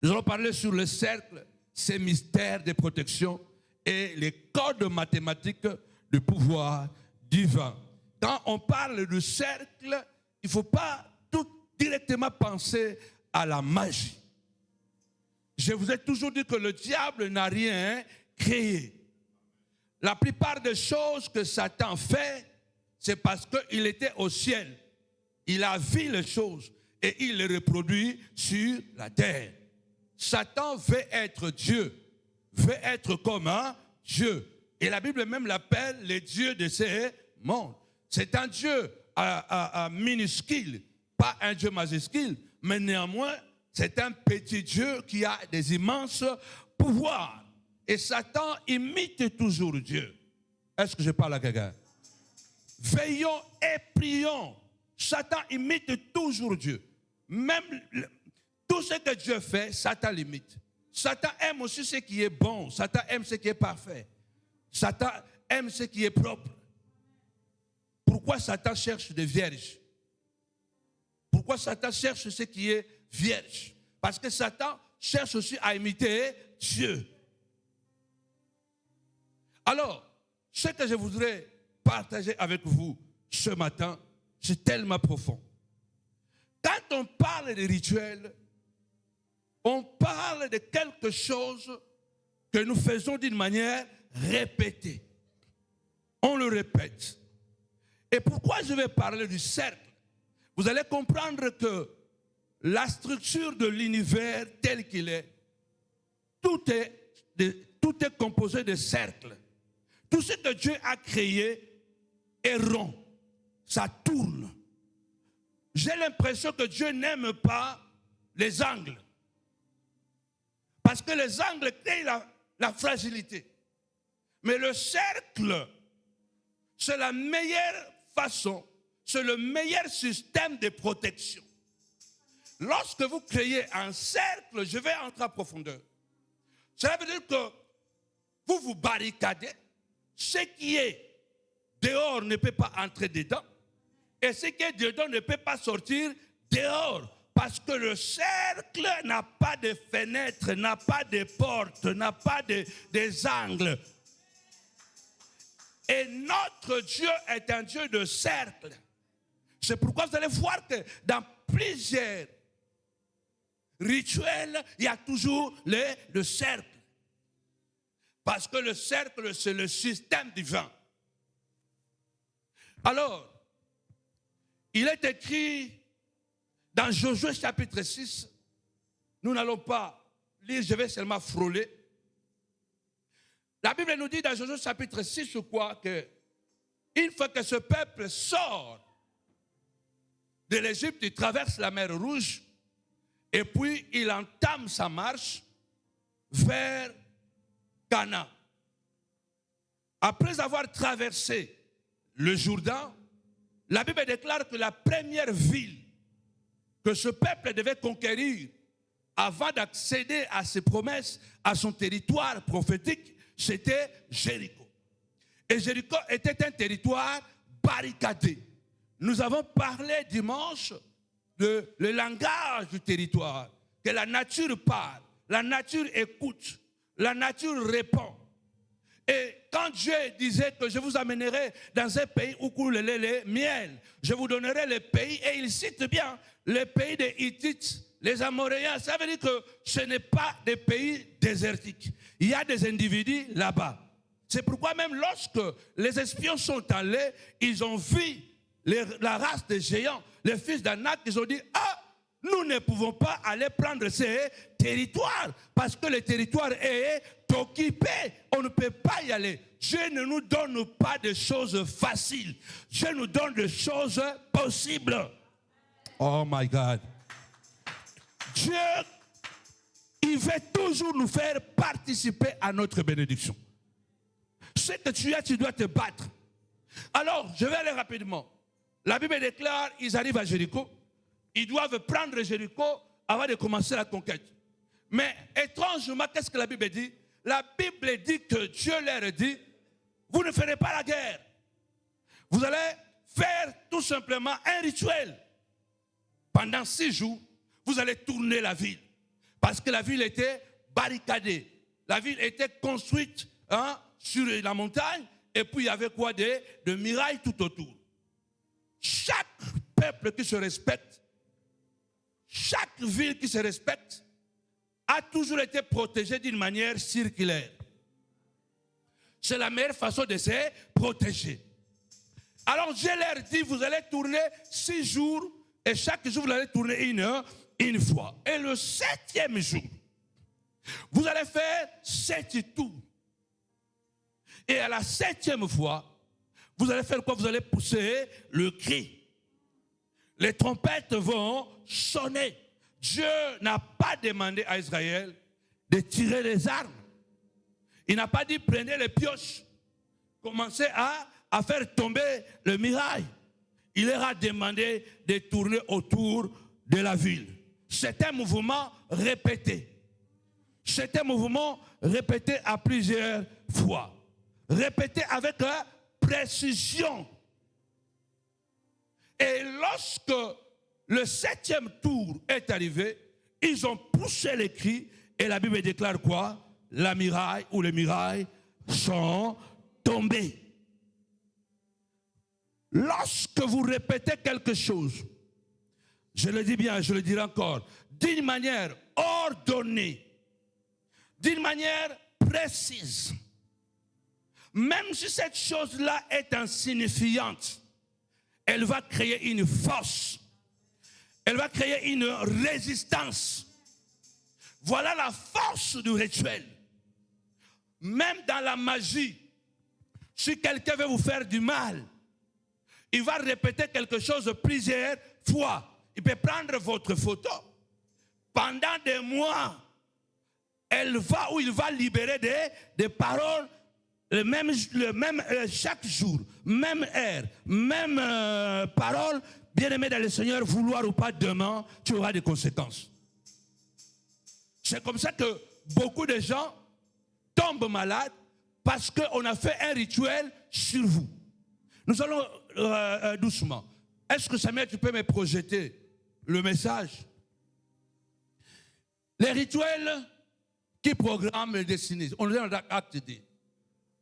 Nous allons parler sur le cercle, ses mystères de protection et les codes mathématiques du pouvoir divin. Quand on parle du cercle, il ne faut pas tout directement penser à la magie. Je vous ai toujours dit que le diable n'a rien créé. La plupart des choses que Satan fait, c'est parce qu'il était au ciel. Il a vu les choses et il les reproduit sur la terre. Satan veut être Dieu, veut être comme un Dieu. Et la Bible même l'appelle le Dieu de ces mondes. C'est un Dieu minuscule, pas un Dieu majuscule, mais néanmoins, c'est un petit Dieu qui a des immenses pouvoirs. Et Satan imite toujours Dieu. Est-ce que je parle à quelqu'un? Veillons et prions. Satan imite toujours Dieu. Même tout ce que Dieu fait, Satan l'imite. Satan aime aussi ce qui est bon. Satan aime ce qui est parfait. Satan aime ce qui est propre. Pourquoi Satan cherche des vierges? Pourquoi Satan cherche ce qui est vierge? Parce que Satan cherche aussi à imiter Dieu. Alors, ce que je voudrais partager avec vous ce matin, c'est tellement profond. Quand on parle de rituels, on parle de quelque chose que nous faisons d'une manière répétée. On le répète. Et pourquoi je vais parler du cercle? Vous allez comprendre que la structure de l'univers tel qu'il est, tout est composé de cercles. Tout ce que Dieu a créé est rond. Ça tourne. J'ai l'impression que Dieu n'aime pas les angles. Parce que les angles créent la fragilité. Mais le cercle, c'est la meilleure façon, c'est le meilleur système de protection. Lorsque vous créez un cercle, je vais entrer en profondeur. Cela veut dire que vous vous barricadez. Ce qui est dehors ne peut pas entrer dedans. Et ce qui est dedans ne peut pas sortir dehors. Parce que le cercle n'a pas de fenêtres, n'a pas de portes, n'a pas des angles. Et notre Dieu est un Dieu de cercle. C'est pourquoi vous allez voir que dans plusieurs rituels, il y a toujours le cercle. Parce que le cercle, c'est le système divin. Alors, il est écrit dans Josué chapitre 6, nous n'allons pas lire, je vais seulement frôler. La Bible nous dit dans Josué chapitre 6, je crois, que une fois que ce peuple sort de l'Égypte, il traverse la mer Rouge et puis il entame sa marche vers Canaan. Après avoir traversé le Jourdain, la Bible déclare que la première ville que ce peuple devait conquérir avant d'accéder à ses promesses, à son territoire prophétique, c'était Jéricho. Et Jéricho était un territoire barricadé. Nous avons parlé dimanche de le langage du territoire, que la nature parle, la nature écoute, la nature répond. Et quand Dieu disait que je vous amènerai dans un pays où coule le lait, le miel, je vous donnerai le pays, et il cite bien le pays des Hittites, les Amoréens, ça veut dire que ce n'est pas des pays désertiques. Il y a des individus là-bas. C'est pourquoi même lorsque les espions sont allés, ils ont vu la race des géants, les fils d'Anak, ils ont dit, ah, nous ne pouvons pas aller prendre ces territoires parce que le territoire est occupé. On ne peut pas y aller. Dieu ne nous donne pas de choses faciles. Dieu nous donne des choses possibles. Oh my God. Dieu, il veut toujours nous faire participer à notre bénédiction. Ce que tu as, tu dois te battre. Alors, je vais aller rapidement. La Bible déclare, ils arrivent à Jéricho. Ils doivent prendre Jéricho avant de commencer la conquête. Mais étrangement, qu'est-ce que la Bible dit? La Bible dit que Dieu leur dit, vous ne ferez pas la guerre. Vous allez faire tout simplement un rituel. Pendant 6 jours, vous allez tourner la ville. Parce que la ville était barricadée. La ville était construite sur la montagne. Et puis il y avait quoi? De murailles tout autour. Chaque peuple qui se respecte, chaque ville qui se respecte, a toujours été protégée d'une manière circulaire. C'est la meilleure façon de se protéger. Alors je leur dis, vous allez tourner 6 jours, et chaque jour vous allez tourner une fois. Et le 7e jour, vous allez faire 7 tours. Et à la 7e fois, vous allez faire quoi? Vous allez pousser le cri. Les trompettes vont sonner. Dieu n'a pas demandé à Israël de tirer les armes. Il n'a pas dit prenez les pioches, commencez à faire tomber le muraille. Il leur a demandé de tourner autour de la ville. C'est un mouvement répété. C'est un mouvement répété à plusieurs fois. Répété avec précision. Et lorsque le 7e tour est arrivé, ils ont poussé les cris et la Bible déclare quoi? La muraille ou les murailles sont tombées. Lorsque vous répétez quelque chose, je le dis bien, je le dirai encore, d'une manière ordonnée, d'une manière précise, même si cette chose-là est insignifiante, elle va créer une force. Elle va créer une résistance. Voilà la force du rituel. Même dans la magie, si quelqu'un veut vous faire du mal, il va répéter quelque chose plusieurs fois. Il peut prendre votre photo. Pendant des mois, il va libérer des paroles chaque jour, même heure, même parole. Bien-aimé dans le Seigneur, vouloir ou pas, demain, tu auras des conséquences. C'est comme ça que beaucoup de gens tombent malades parce qu'on a fait un rituel sur vous. Nous allons doucement. Est-ce que Samuel, tu peux me projeter le message? Les rituels qui programment les destinées. On est dans l'acte D.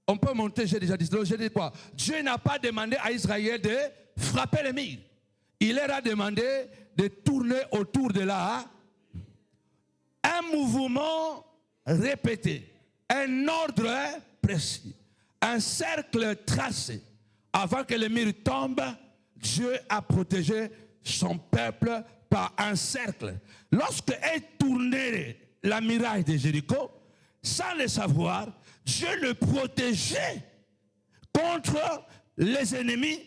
On peut monter, j'ai déjà dit. J'ai dit quoi? Dieu n'a pas demandé à Israël de frapper les murs. Il leur a demandé de tourner autour de là. Un mouvement répété, un ordre précis, un cercle tracé. Avant que le mur tombe, Dieu a protégé son peuple par un cercle. Lorsque est tournée la muraille de Jéricho, sans le savoir, Dieu le protégeait contre les ennemis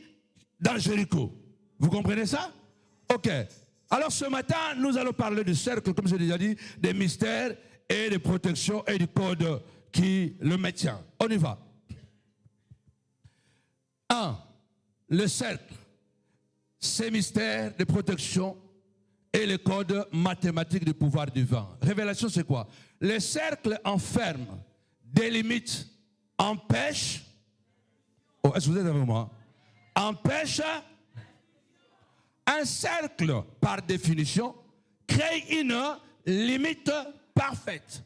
dans Jéricho. Vous comprenez ça? Ok. Alors ce matin, nous allons parler du cercle, comme je l'ai déjà dit, des mystères et des protections et du code qui le maintient. On y va. 1. Le cercle. Ces mystères de protection et le code mathématique du pouvoir divin. Révélation, c'est quoi? Le cercle enferme, délimite, empêche. Oh, est-ce que vous êtes avec moi? Empêche. Un cercle, par définition, crée une limite parfaite.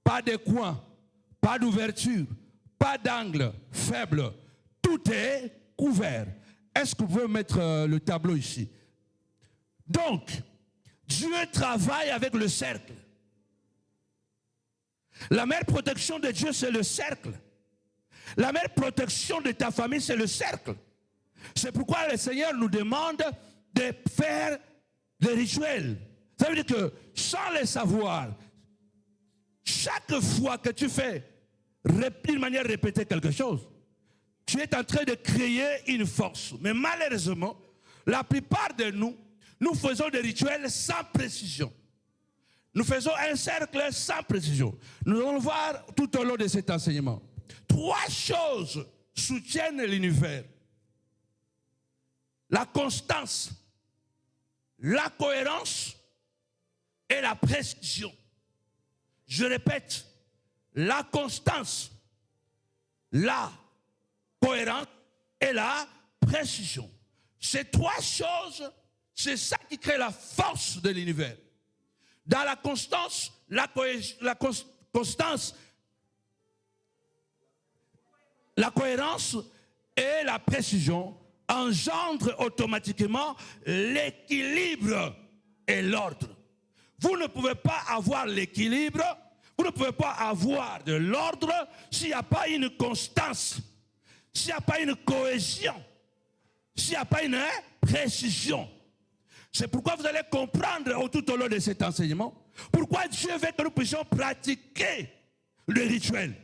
Pas de coin, pas d'ouverture, pas d'angle faible. Tout est couvert. Est-ce que vous pouvez mettre le tableau ici? Donc, Dieu travaille avec le cercle. La meilleure protection de Dieu, c'est le cercle. La meilleure protection de ta famille, c'est le cercle. C'est pourquoi le Seigneur nous demande de faire des rituels. Ça veut dire que sans le savoir, chaque fois que tu fais d'une manière répétée quelque chose, tu es en train de créer une force. Mais malheureusement, la plupart de nous, nous faisons des rituels sans précision. Nous faisons un cercle sans précision. Nous allons voir tout au long de cet enseignement. 3 choses soutiennent l'univers. La constance, la cohérence et la précision. Je répète, la constance, la cohérence et la précision. Ces 3 choses, c'est ça qui crée la force de l'univers. Dans la constance, constance, la cohérence et la précision engendrent automatiquement l'équilibre et l'ordre. Vous ne pouvez pas avoir l'équilibre, vous ne pouvez pas avoir de l'ordre s'il n'y a pas une constance, s'il n'y a pas une cohésion, s'il n'y a pas une précision. C'est pourquoi vous allez comprendre tout au long de cet enseignement pourquoi Dieu veut que nous puissions pratiquer le rituel.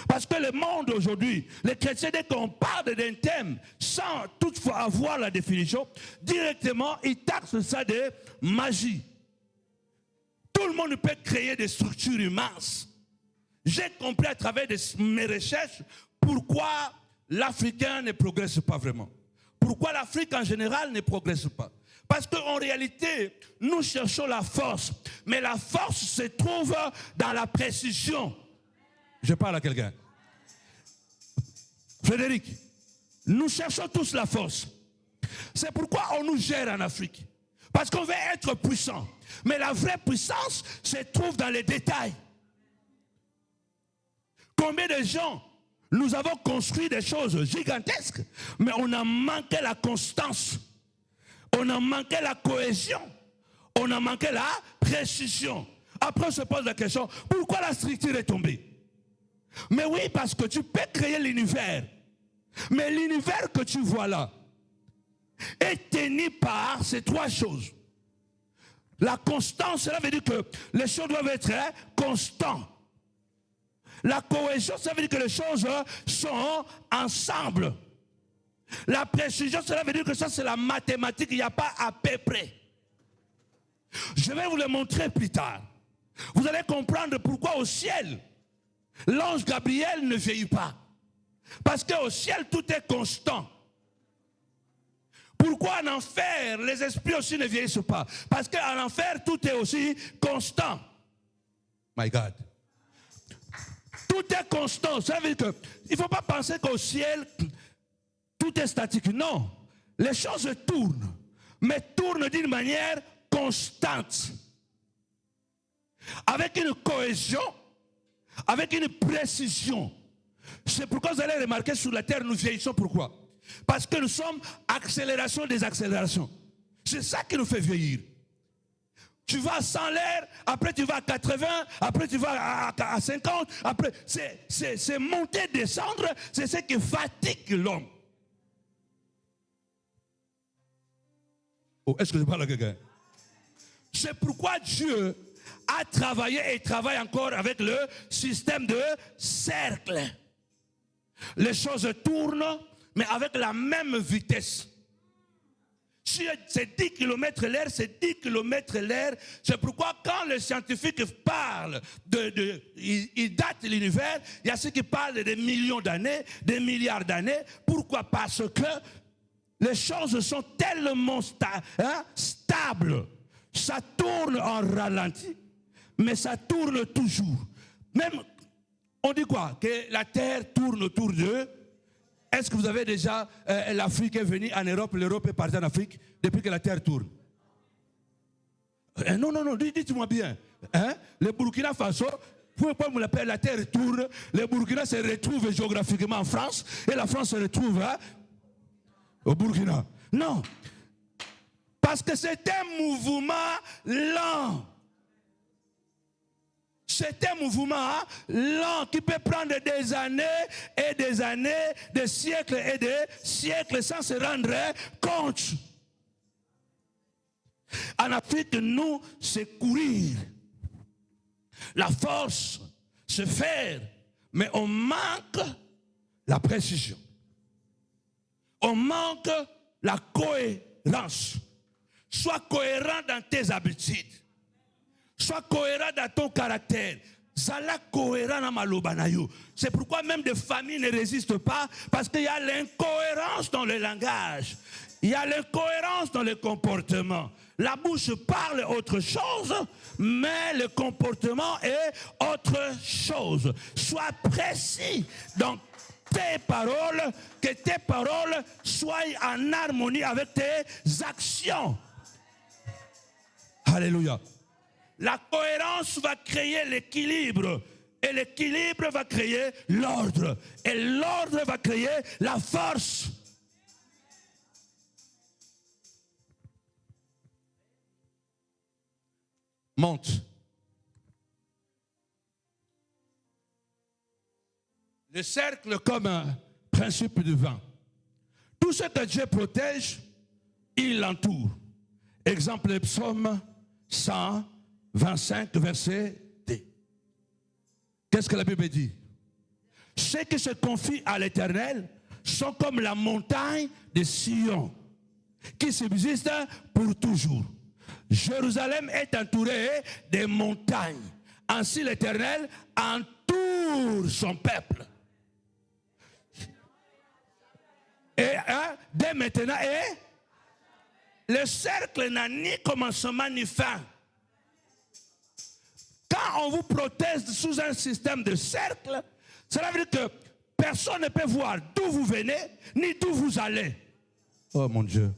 Parce que le monde aujourd'hui, les chrétiens, dès qu'on parle d'un thème sans toutefois avoir la définition, directement, ils taxent ça de magie. Tout le monde peut créer des structures immenses. J'ai compris à travers mes recherches pourquoi l'Africain ne progresse pas vraiment. Pourquoi l'Afrique en général ne progresse pas. Parce qu'en réalité, nous cherchons la force. Mais la force se trouve dans la précision. Je parle à quelqu'un. Frédéric, nous cherchons tous la force. C'est pourquoi on nous gère en Afrique. Parce qu'on veut être puissant. Mais la vraie puissance se trouve dans les détails. Combien de gens, nous avons construit des choses gigantesques, mais on a manqué la constance. On a manqué la cohésion. On a manqué la précision. Après, on se pose la question, pourquoi la structure est tombée? Mais oui, parce que tu peux créer l'univers. Mais l'univers que tu vois là est tenu par ces trois choses. La constance, cela veut dire que les choses doivent être constantes. La cohésion, ça veut dire que les choses sont ensemble. La précision, cela veut dire que ça c'est la mathématique, il n'y a pas à peu près. Je vais vous le montrer plus tard. Vous allez comprendre pourquoi au ciel, l'ange Gabriel ne vieillit pas. Parce qu'au ciel, tout est constant. Pourquoi en enfer, les esprits aussi ne vieillissent pas? Parce qu'en enfer, tout est aussi constant. My God. Tout est constant. Ça veut dire qu'il ne faut pas penser qu'au ciel, tout est statique. Non. Les choses tournent. Mais tournent d'une manière constante. Avec une cohésion, avec une précision. C'est pourquoi vous allez remarquer sur la terre, nous vieillissons. Pourquoi? Parce que nous sommes accélération des accélérations. C'est ça qui nous fait vieillir. Tu vas à 100 l'air, après tu vas à 80, après tu vas à 50, après c'est monter, descendre, c'est ce qui fatigue l'homme. Oh, est-ce que je parle à quelqu'un? C'est pourquoi Dieu a travaillé et travaille encore avec le système de cercle. Les choses tournent, mais avec la même vitesse. Si c'est 10 km l'air, c'est 10 km l'air. C'est pourquoi quand les scientifiques parlent ils datent l'univers, il y a ceux qui parlent de millions d'années, des milliards d'années. Pourquoi? Parce que les choses sont tellement stables. Ça tourne en ralenti, mais ça tourne toujours. Même, on dit quoi? Que la terre tourne autour d'eux. Est-ce que vous avez déjà, l'Afrique est venue en Europe, l'Europe est partie en Afrique depuis que la terre tourne? Non, non, non, dites-moi bien. Hein? Le Burkina Faso, pourquoi on l'appelle la terre tourne? Le Burkina se retrouve géographiquement en France et la France se retrouve au Burkina. Non. Parce que c'est un mouvement lent. C'est un mouvement lent qui peut prendre des années et des années, des siècles et des siècles sans se rendre compte. En Afrique, nous, c'est courir. La force, c'est faire. Mais on manque la précision. On manque la cohérence. Sois cohérent dans tes habitudes. Sois cohérent dans ton caractère. Zala cohérent dans malobanayo. C'est pourquoi même des familles ne résistent pas, parce qu'il y a l'incohérence dans le langage. Il y a l'incohérence dans le comportement. La bouche parle autre chose, mais le comportement est autre chose. Sois précis dans tes paroles, que tes paroles soient en harmonie avec tes actions. Alléluia. La cohérence va créer l'équilibre. Et l'équilibre va créer l'ordre. Et l'ordre va créer la force. Monte. Le cercle comme un principe de vent. Tout ce que Dieu protège, il l'entoure. Exemple, psaume 125, verset D. Qu'est-ce que la Bible dit? Ceux qui se confient à l'Éternel sont comme la montagne de Sion, qui subsiste pour toujours. Jérusalem est entourée des montagnes. Ainsi l'Éternel entoure son peuple. Et dès maintenant, le cercle n'a ni commencement ni fin. Quand on vous protège sous un système de cercle, cela veut dire que personne ne peut voir d'où vous venez, ni d'où vous allez. Oh mon Dieu.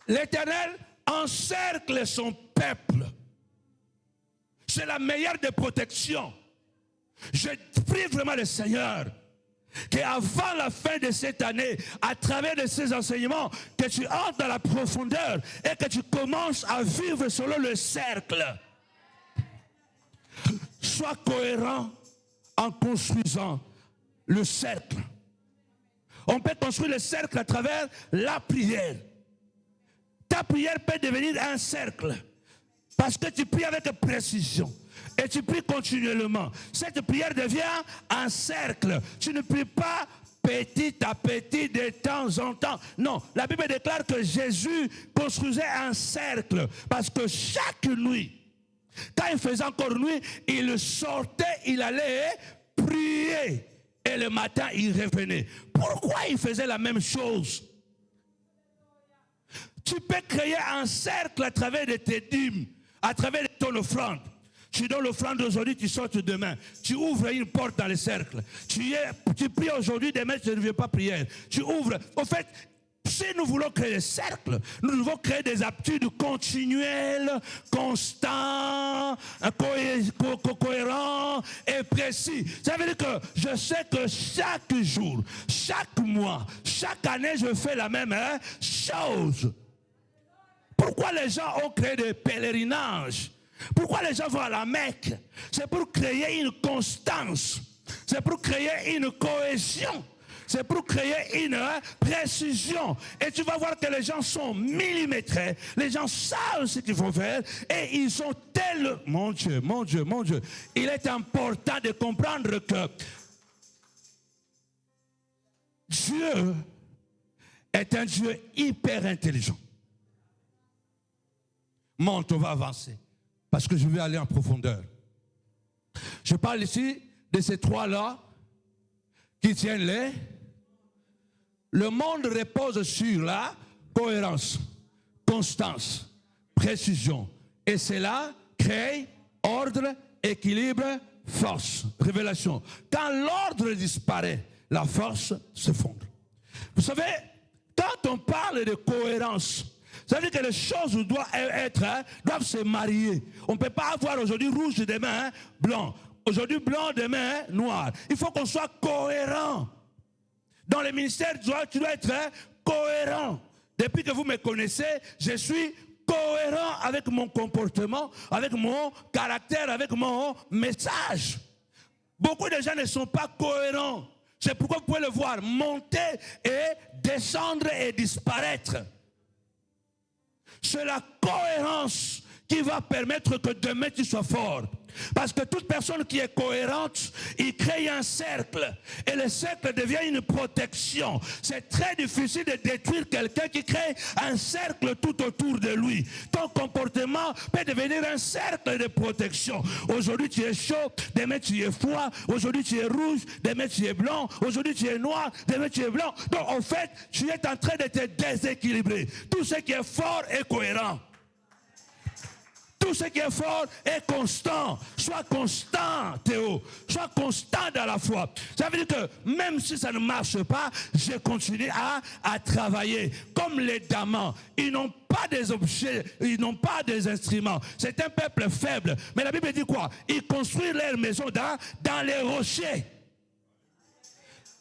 L'Éternel encercle son peuple. C'est la meilleure des protections. Je prie vraiment le Seigneur qu'avant la fin de cette année, à travers de ces enseignements, que tu entres dans la profondeur et que tu commences à vivre selon le cercle. Sois cohérent en construisant le cercle. On peut construire le cercle à travers la prière. Ta prière peut devenir un cercle parce que tu pries avec précision. Et tu pries continuellement. Cette prière devient un cercle. Tu ne pries pas petit à petit, de temps en temps. Non, la Bible déclare que Jésus construisait un cercle. Parce que chaque nuit, quand il faisait encore nuit, il sortait, il allait prier. Et le matin, il revenait. Pourquoi il faisait la même chose? Tu peux créer un cercle à travers de tes dîmes, à travers de ton offrande. Tu donnes l'offrande aujourd'hui, tu sortes demain. Tu ouvres une porte dans le cercle. Tu pries aujourd'hui, demain tu ne viens pas prier. Tu ouvres. En fait, si nous voulons créer des cercles, nous devons créer des habitudes continuelles, constantes, cohérentes et précises. Ça veut dire que je sais que chaque jour, chaque mois, chaque année, je fais la même chose. Pourquoi les gens ont créé des pèlerinages? Pourquoi les gens vont à la Mecque? C'est pour créer une constance. C'est pour créer une cohésion. C'est pour créer une précision. Et tu vas voir que les gens sont millimétrés. Les gens savent ce qu'il faut faire. Et ils sont tels... Mon Dieu, mon Dieu, mon Dieu. Il est important de comprendre que Dieu est un Dieu hyper intelligent. Monte, on va avancer. Parce que je vais aller en profondeur. Je parle ici de ces trois-là qui tiennent les. Le monde repose sur la cohérence, constance, précision. Et cela crée ordre, équilibre, force, révélation. Quand l'ordre disparaît, la force s'effondre. Vous savez, quand on parle de cohérence, ça veut dire que les choses doivent se marier. On ne peut pas avoir aujourd'hui rouge, demain blanc. Aujourd'hui blanc, demain noir. Il faut qu'on soit cohérent. Dans le ministère, tu dois être cohérent. Depuis que vous me connaissez, je suis cohérent avec mon comportement, avec mon caractère, avec mon message. Beaucoup de gens ne sont pas cohérents. C'est pourquoi vous pouvez le voir monter et descendre et disparaître. C'est la cohérence qui va permettre que demain tu sois fort. Parce que toute personne qui est cohérente, il crée un cercle. Et le cercle devient une protection. C'est très difficile de détruire quelqu'un qui crée un cercle tout autour de lui. Ton comportement peut devenir un cercle de protection. Aujourd'hui tu es chaud, demain tu es froid. Aujourd'hui tu es rouge, demain tu es blanc. Aujourd'hui tu es noir, demain tu es blanc. Donc en fait, tu es en train de te déséquilibrer. Tout ce qui est fort est cohérent. Tout ce qui est fort est constant. Sois constant, Théo. Sois constant dans la foi. Ça veut dire que même si ça ne marche pas, je continue à travailler. Comme les Damans, ils n'ont pas des objets, ils n'ont pas des instruments. C'est un peuple faible. Mais la Bible dit quoi? Ils construisent leur maison dans les rochers.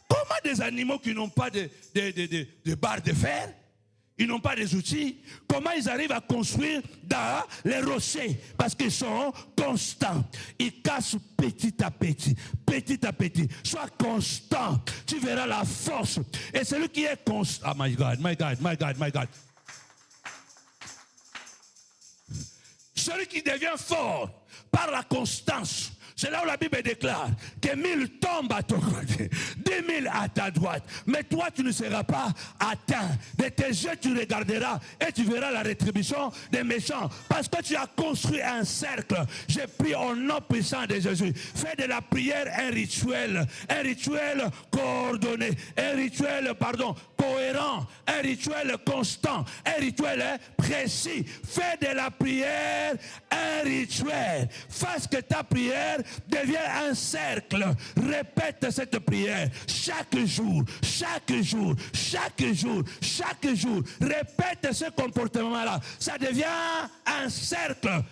Comment des animaux qui n'ont pas de barres de fer, ils n'ont pas des outils, comment ils arrivent à construire dans les rochers? Parce qu'ils sont constants. Ils cassent petit à petit, petit à petit. Sois constant, tu verras la force. Et celui qui est constant, oh my God, my God, my God, my God. Celui qui devient fort par la constance. C'est là où la Bible déclare que 1000 tombent à ton côté, 10 000 à ta droite. Mais toi, tu ne seras pas atteint. De tes yeux, tu regarderas et tu verras la rétribution des méchants. Parce que tu as construit un cercle. J'ai pris au nom puissant de Jésus. Fais de la prière un rituel coordonné, un rituel, cohérent, un rituel constant, un rituel précis. Fais de la prière un rituel. Fasse que ta prière devienne un cercle. Répète cette prière chaque jour, chaque jour, chaque jour, chaque jour. Répète ce comportement-là. Ça devient un cercle.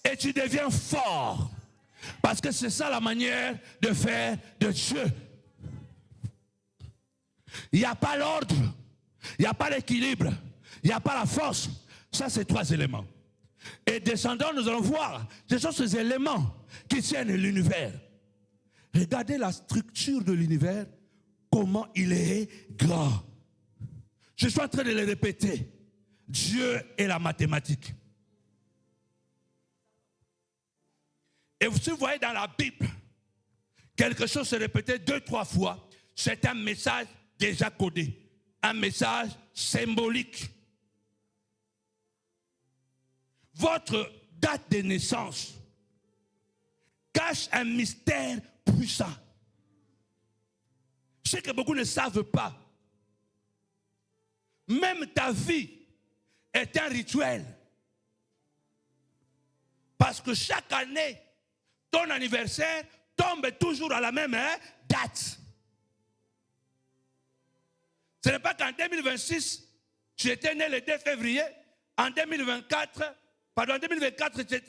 Et tu deviens fort. Parce que c'est ça la manière de faire de Dieu. Il n'y a pas l'ordre, il n'y a pas l'équilibre, il n'y a pas la force. Ça, c'est 3 éléments. Et descendant, nous allons voir, ce sont ces éléments qui tiennent l'univers. Regardez la structure de l'univers, comment il est grand. Je suis en train de le répéter. Dieu est la mathématique. Et si vous voyez dans la Bible, quelque chose se répétait 2-3 fois, c'est un message déjà codé, un message symbolique. Votre date de naissance cache un mystère puissant. Ce que beaucoup ne savent pas. Même ta vie est un rituel. Parce que chaque année, ton anniversaire tombe toujours à la même date. Ce n'est pas qu'en 2026, tu étais né le 2 février, en 2024,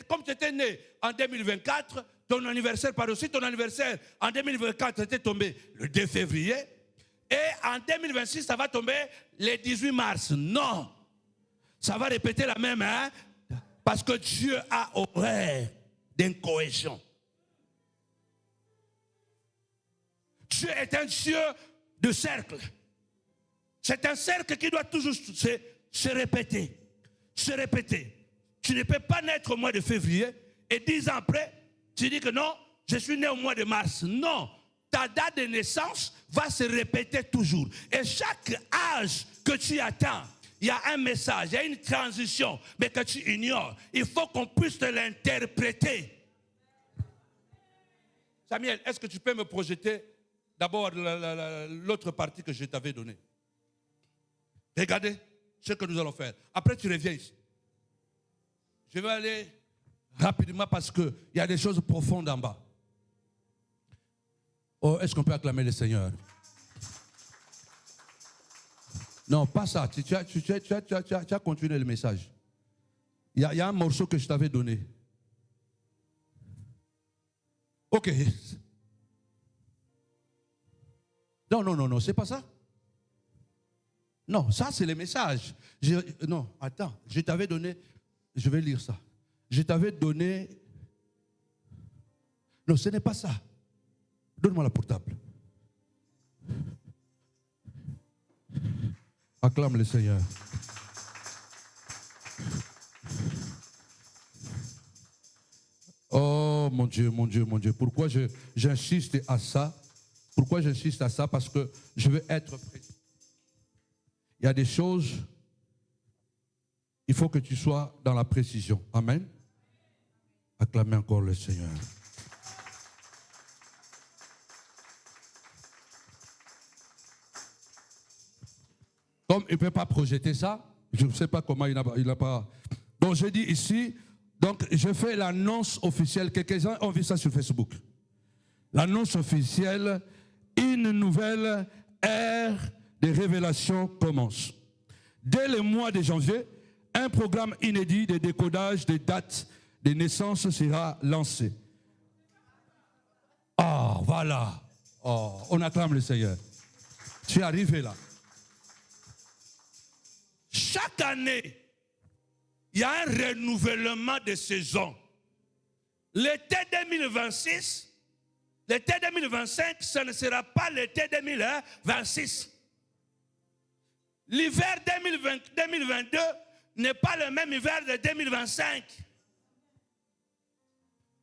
comme tu étais né en 2024, ton anniversaire, ton anniversaire en 2024 était tombé le 2 février, et en 2026, ça va tomber le 18 mars. Non, ça va répéter la même, parce que Dieu a horreur d'incohésion. Dieu est un Dieu de cercle. C'est un cercle qui doit toujours se répéter. Se répéter. Tu ne peux pas naître au mois de février et 10 ans après, tu dis que non, je suis né au mois de mars. Non, ta date de naissance va se répéter toujours. Et chaque âge que tu atteins, il y a un message, il y a une transition, mais que tu ignores. Il faut qu'on puisse te l'interpréter. Samuel, est-ce que tu peux me projeter d'abord l'autre partie que je t'avais donnée? Regardez ce que nous allons faire. Après, tu reviens ici. Je vais aller rapidement parce qu'il y a des choses profondes en bas. Oh, est-ce qu'on peut acclamer le Seigneur? Non, pas ça. Tu as continué le message. Il y a un morceau que je t'avais donné. Ok. Non, c'est pas ça. Non, ça c'est le message. Non, attends, je t'avais donné, je vais lire ça. Je t'avais donné, non, ce n'est pas ça. Donne-moi la portable. Acclame le Seigneur. Oh mon Dieu, mon Dieu, mon Dieu. Pourquoi j'insiste à ça? Pourquoi j'insiste à ça? Parce que je veux être précis. Il y a des choses, il faut que tu sois dans la précision. Amen. Acclamez encore le Seigneur. Comme il ne peut pas projeter ça, Je ne sais pas comment il n'a pas. Donc j'ai dit ici, donc je fais l'annonce officielle. Quelques-uns ont vu ça sur Facebook. L'annonce officielle, une nouvelle ère de révélation commence. Dès le mois de janvier, un programme inédit de décodage des dates de naissance sera lancé. Ah, voilà. Oh, on acclame le Seigneur. Tu es arrivé là. Chaque année, il y a un renouvellement de saison. L'été 2026, l'été 2025, ce ne sera pas l'été 2026. L'hiver 2022 n'est pas le même hiver de 2025.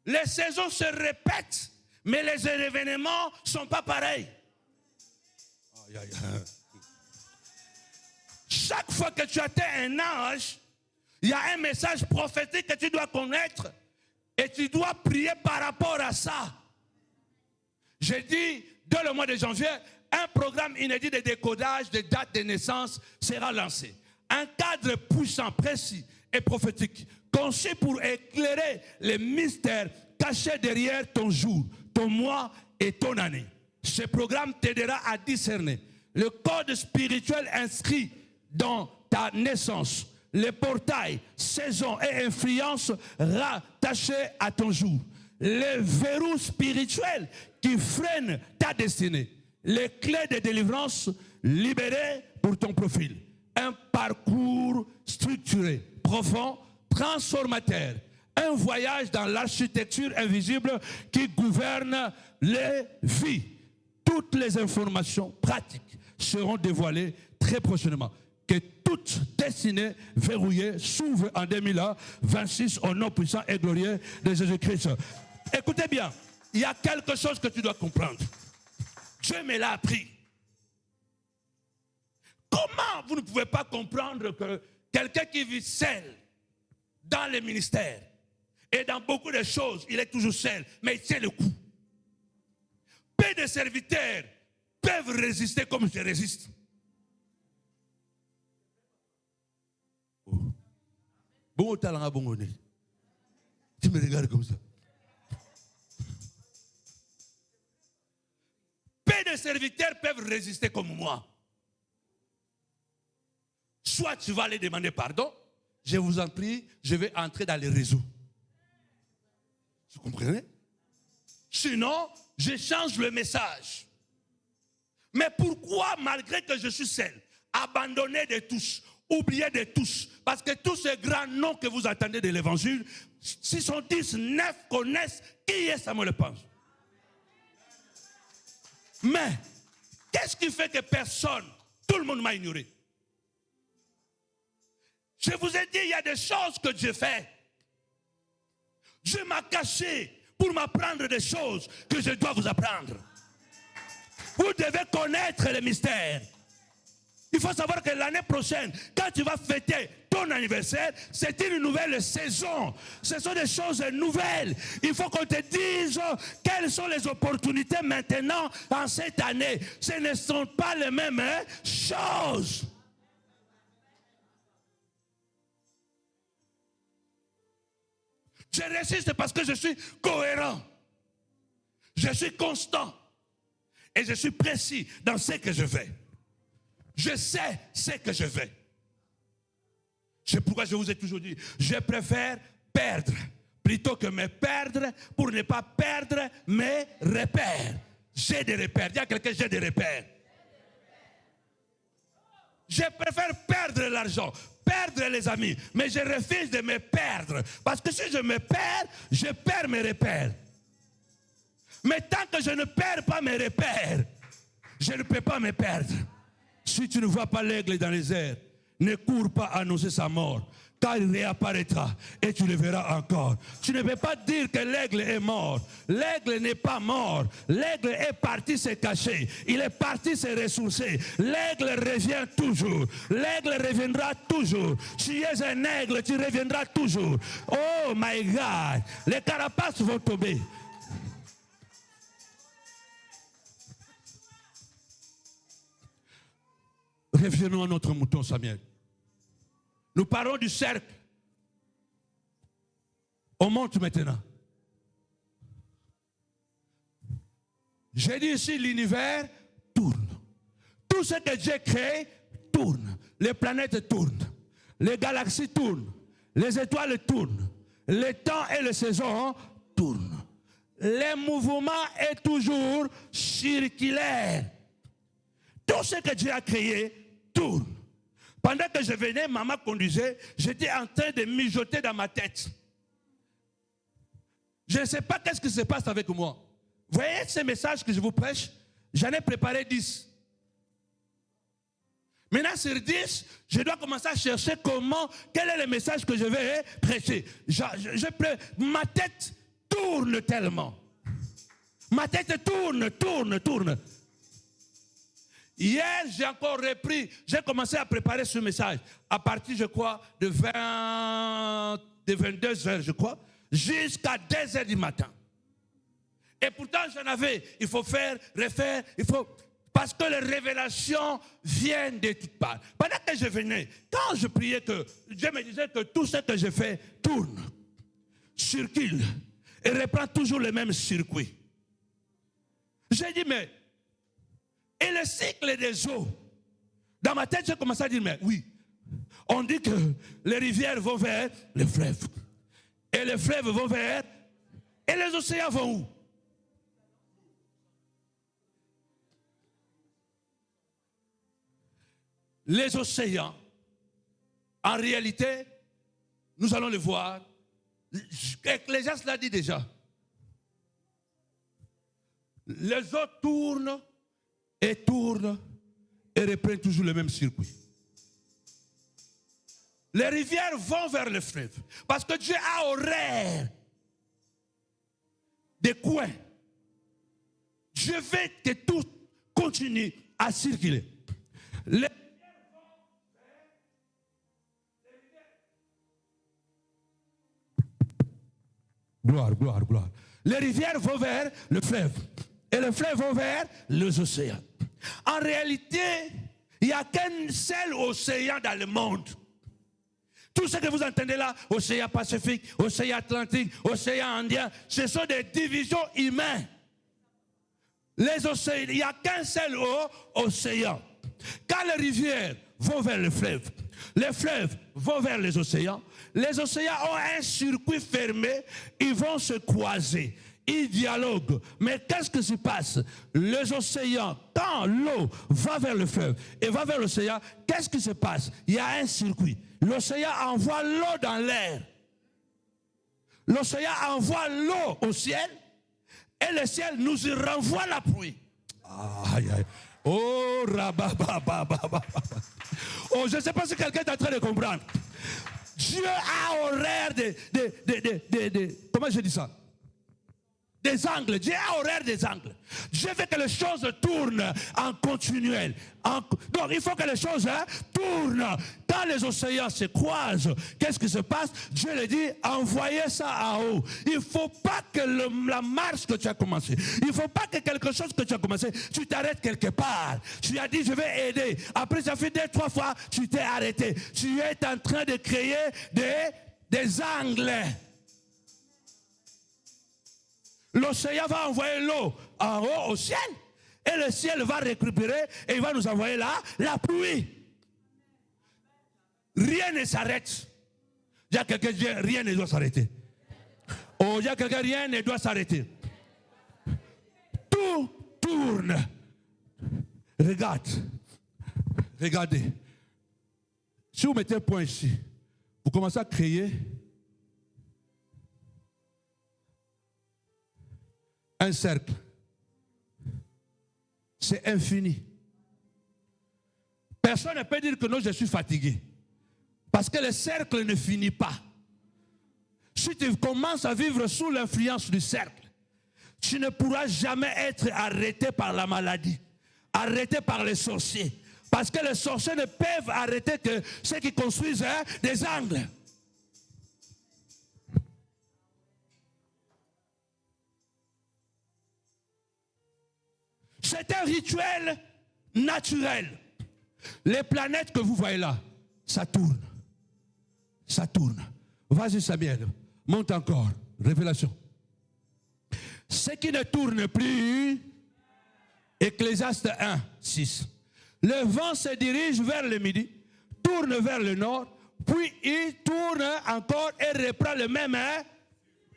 Les saisons se répètent, mais les événements ne sont pas pareils. Aïe, aïe, aïe. Chaque fois que tu atteins un âge, il y a un message prophétique que tu dois connaître et tu dois prier par rapport à ça. J'ai dit, dès le mois de janvier, un programme inédit de décodage des dates de naissance sera lancé. Un cadre puissant, précis et prophétique, conçu pour éclairer les mystères cachés derrière ton jour, ton mois et ton année. Ce programme t'aidera à discerner le code spirituel inscrit dans ta naissance, les portails, saisons et influences rattachées à ton jour, les verrous spirituels qui freinent ta destinée, les clés de délivrance libérées pour ton profil. Un parcours structuré, profond, transformateur. Un voyage dans l'architecture invisible qui gouverne les vies. Toutes les informations pratiques seront dévoilées très prochainement. Que toute destinée verrouillée s'ouvre en 2026 au nom puissant et glorieux de Jésus-Christ. Écoutez bien, il y a quelque chose que tu dois comprendre. Dieu me l'a appris. Comment vous ne pouvez pas comprendre que quelqu'un qui vit seul dans les ministères et dans beaucoup de choses, il est toujours seul, mais il tient le coup. Peu de serviteurs peuvent résister comme je résiste. Bon talent, bon honneur. Tu me regardes comme ça. Peu de serviteurs peuvent résister comme moi. Soit tu vas aller demander pardon, je vous en prie, je vais entrer dans les réseaux. Vous comprenez? Sinon, je change le message. Mais pourquoi, malgré que je suis seul, abandonné de tous, oublié de tous, parce que tous ces grands noms que vous entendez de l'évangile, 610, 9 connaissent qui est Samuel Panzo. Mais, qu'est-ce qui fait que personne, tout le monde m'a ignoré? Je vous ai dit, il y a des choses que Dieu fait. Dieu m'a caché pour m'apprendre des choses que je dois vous apprendre. Vous devez connaître les mystères. Il faut savoir que l'année prochaine, quand tu vas fêter ton anniversaire, c'est une nouvelle saison. Ce sont des choses nouvelles. Il faut qu'on te dise quelles sont les opportunités maintenant en cette année. Ce ne sont pas les mêmes choses. Je résiste parce que je suis cohérent. Je suis constant. Et je suis précis dans ce que je fais. Je sais ce que je fais. C'est pourquoi je vous ai toujours dit, je préfère perdre plutôt que me perdre pour ne pas perdre mes repères. J'ai des repères. Il y a quelqu'un, j'ai des repères. Je préfère perdre l'argent, perdre les amis, mais je refuse de me perdre. Parce que si je me perds, je perds mes repères. Mais tant que je ne perds pas mes repères, je ne peux pas me perdre. Si tu ne vois pas l'aigle dans les airs, ne cours pas annoncer sa mort, car il réapparaîtra et tu le verras encore. Tu ne peux pas dire que l'aigle est mort. L'aigle n'est pas mort. L'aigle est parti se cacher. Il est parti se ressourcer. L'aigle revient toujours. L'aigle reviendra toujours. Tu es un aigle, tu reviendras toujours. Oh my God, les carapaces vont tomber. Revenons à notre mouton Samuel. Nous parlons du cercle. On monte maintenant. J'ai dit ici, l'univers tourne. Tout ce que Dieu crée tourne. Les planètes tournent. Les galaxies tournent. Les étoiles tournent. Les temps et les saisons tournent. Le mouvement est toujours circulaire. Tout ce que Dieu a créé tourne. Pendant que je venais, maman conduisait, j'étais en train de mijoter dans ma tête. Je ne sais pas qu'est-ce qui se passe avec moi. Vous voyez ces messages que je vous prêche? J'en ai préparé 10. Maintenant, sur 10, je dois commencer à chercher quel est le message que je vais prêcher. Ma tête tourne tellement. Ma tête tourne. Hier, j'ai encore repris, j'ai commencé à préparer ce message à partir, je crois, de 22 heures, je crois, jusqu'à 2 heures du matin. Et pourtant, j'en avais, il faut faire, refaire, parce que les révélations viennent de toutes parts. Pendant que je venais, quand je priais, Dieu me disait que tout ce que je fais tourne, circule, et reprend toujours le même circuit. J'ai dit, mais, et le cycle des eaux? Dans ma tête, j'ai commencé à dire, mais oui, on dit que les rivières vont vers les fleuves. Et les fleuves vont vers... Et les océans vont où? Les océans, en réalité, nous allons le voir. Ecclésiaste l'a dit déjà. Les eaux tournent et reprennent toujours le même circuit. Les rivières vont vers le fleuve. Parce que Dieu a horreur des coins. Dieu veut que tout continue à circuler. Les Gloire. Les rivières vont vers le fleuve. Et les fleuves vont vers les océans. En réalité, il n'y a qu'un seul océan dans le monde. Tout ce que vous entendez là, océan Pacifique, océan Atlantique, océan Indien, ce sont des divisions humaines. Les océans, il n'y a qu'un seul océan. Quand les rivières vont vers le fleuve, les fleuves vont vers les océans ont un circuit fermé, ils vont se croiser, ils dialoguent. Mais qu'est-ce qui se passe? Les océans, quand l'eau va vers le fleuve et va vers l'océan, qu'est-ce qui se passe? Il y a un circuit. L'océan envoie l'eau dans l'air. L'océan envoie l'eau au ciel et le ciel nous y renvoie la pluie. Aïe, aïe. Oh, rabababababa. Oh, je ne sais pas si quelqu'un est en train de comprendre. Dieu a horreur comment je dis ça? Des angles. Dieu a horreur des angles. Dieu veut que les choses tournent en continuel. Donc il faut que les choses tournent. Quand les océans se croisent, qu'est-ce qui se passe? Dieu le dit, envoyez ça en haut. Il ne faut pas que la marche que tu as commencé, il ne faut pas que quelque chose que tu as commencé, tu t'arrêtes quelque part. Tu as dit, je vais aider. Après, ça fait 2-3 fois, tu t'es arrêté. Tu es en train de créer des angles. L'océan va envoyer l'eau en haut au ciel. Et le ciel va récupérer et il va nous envoyer la pluie. Rien ne s'arrête. Il y a quelqu'un qui dit rien ne doit s'arrêter. Oh, il y a quelqu'un qui dit rien ne doit s'arrêter. Tout tourne. Regardez. Si vous mettez un point ici, vous commencez à créer un cercle. C'est infini. Personne ne peut dire que non, je suis fatigué. Parce que le cercle ne finit pas. Si tu commences à vivre sous l'influence du cercle, tu ne pourras jamais être arrêté par la maladie, arrêté par les sorciers. Parce que les sorciers ne peuvent arrêter que ceux qui construisent des angles. C'est un rituel naturel. Les planètes que vous voyez là, ça tourne. ça tourne. Vas-y Samuel, monte encore. Révélation. Ce qui ne tourne plus, Ecclésiaste 1, 6. Le vent se dirige vers le midi, tourne vers le nord, puis il tourne encore et reprend le même. Hein?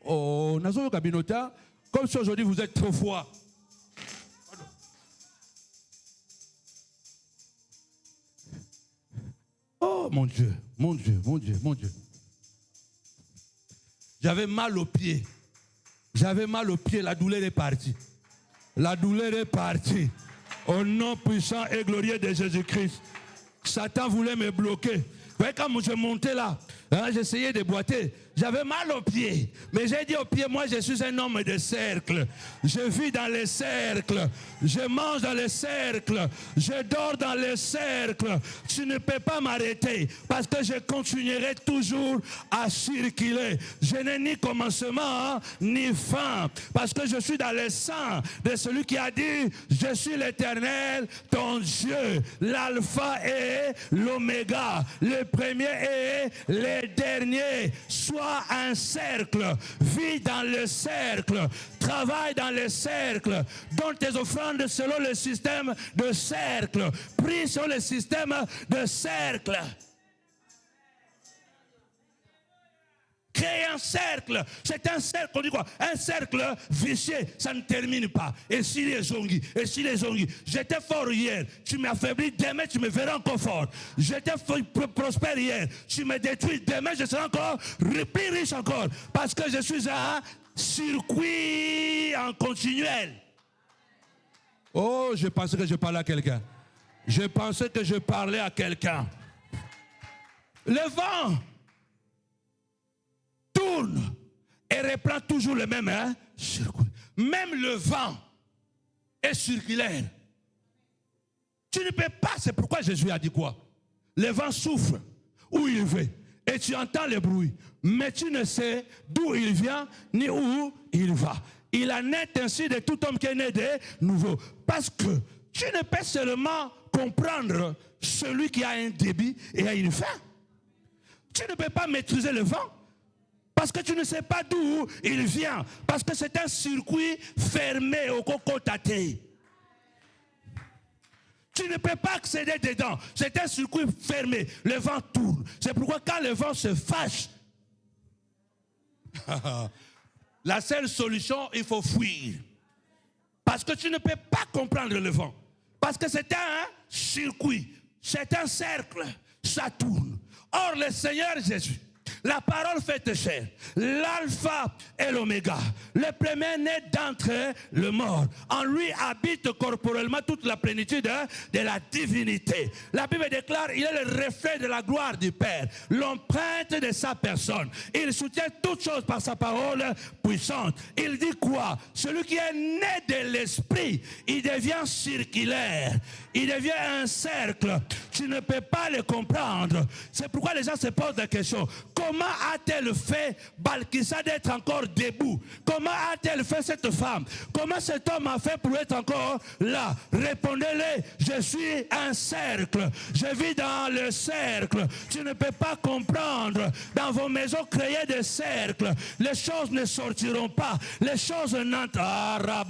Oh, Nazo Kabinota, comme si aujourd'hui vous êtes trop froid. Oh mon Dieu, mon Dieu, mon Dieu, mon Dieu. J'avais mal aux pieds. J'avais mal aux pieds, la douleur est partie. La douleur est partie. Au nom puissant et glorieux de Jésus-Christ. Satan voulait me bloquer. Vous voyez, quand je montais là, hein, j'essayais de boiter. J'avais mal aux pieds. Mais j'ai dit aux pieds, moi je suis un homme de cercle. Je vis dans les cercles. Je mange dans les cercles. Je dors dans les cercles. Tu ne peux pas m'arrêter parce que je continuerai toujours à circuler. Je n'ai ni commencement hein, ni fin. Parce que je suis dans le sang de celui qui a dit, je suis l'Éternel, ton Dieu. L'alpha et l'oméga. Le premier et le dernier. Sois un cercle, vis dans le cercle, travaille dans le cercle, donne tes offrandes selon le système de cercle, prie sur le système de cercle. Créer un cercle, c'est un cercle, on dit quoi? Un cercle vicieux, ça ne termine pas. Et si les ongis, j'étais fort hier, tu m'affaiblis, demain tu me verras encore fort. J'étais prospère hier, tu me détruis, demain je serai encore plus riche encore. Parce que je suis un circuit en continuel. Oh, je pensais que je parlais à quelqu'un. Je pensais que je parlais à quelqu'un. Le vent tourne et reprend toujours le même hein, circuit. Même le vent est circulaire. Tu ne peux pas, c'est pourquoi Jésus a dit quoi? Le vent souffle où il veut et tu entends le bruit, mais tu ne sais d'où il vient ni où il va. Il en est ainsi de tout homme qui est né de nouveau. Parce que tu ne peux seulement comprendre celui qui a un débit et a une fin. Tu ne peux pas maîtriser le vent. Parce que tu ne sais pas d'où il vient. Parce que c'est un circuit fermé au cocotaté. Tu ne peux pas accéder dedans. C'est un circuit fermé. Le vent tourne. C'est pourquoi quand le vent se fâche, la seule solution, il faut fuir. Parce que tu ne peux pas comprendre le vent. Parce que c'est un circuit. C'est un cercle. Ça tourne. Or, le Seigneur Jésus, la parole faite chair, l'alpha et l'oméga, le premier né d'entre le mort. En lui habite corporellement toute la plénitude de la divinité. La Bible déclare, il est le reflet de la gloire du Père, l'empreinte de sa personne. Il soutient toutes choses par sa parole puissante. Il dit quoi? Celui qui est né de l'esprit, il devient circulaire. Il devient un cercle. Tu ne peux pas le comprendre. C'est pourquoi les gens se posent la question. Comment a-t-elle fait Balkissa d'être encore debout? Comment a-t-elle fait cette femme? Comment cet homme a fait pour être encore là? Répondez-le, je suis un cercle. Je vis dans le cercle. Tu ne peux pas comprendre. Dans vos maisons, créez des cercles. Les choses ne sortiront pas. Les choses n'entreront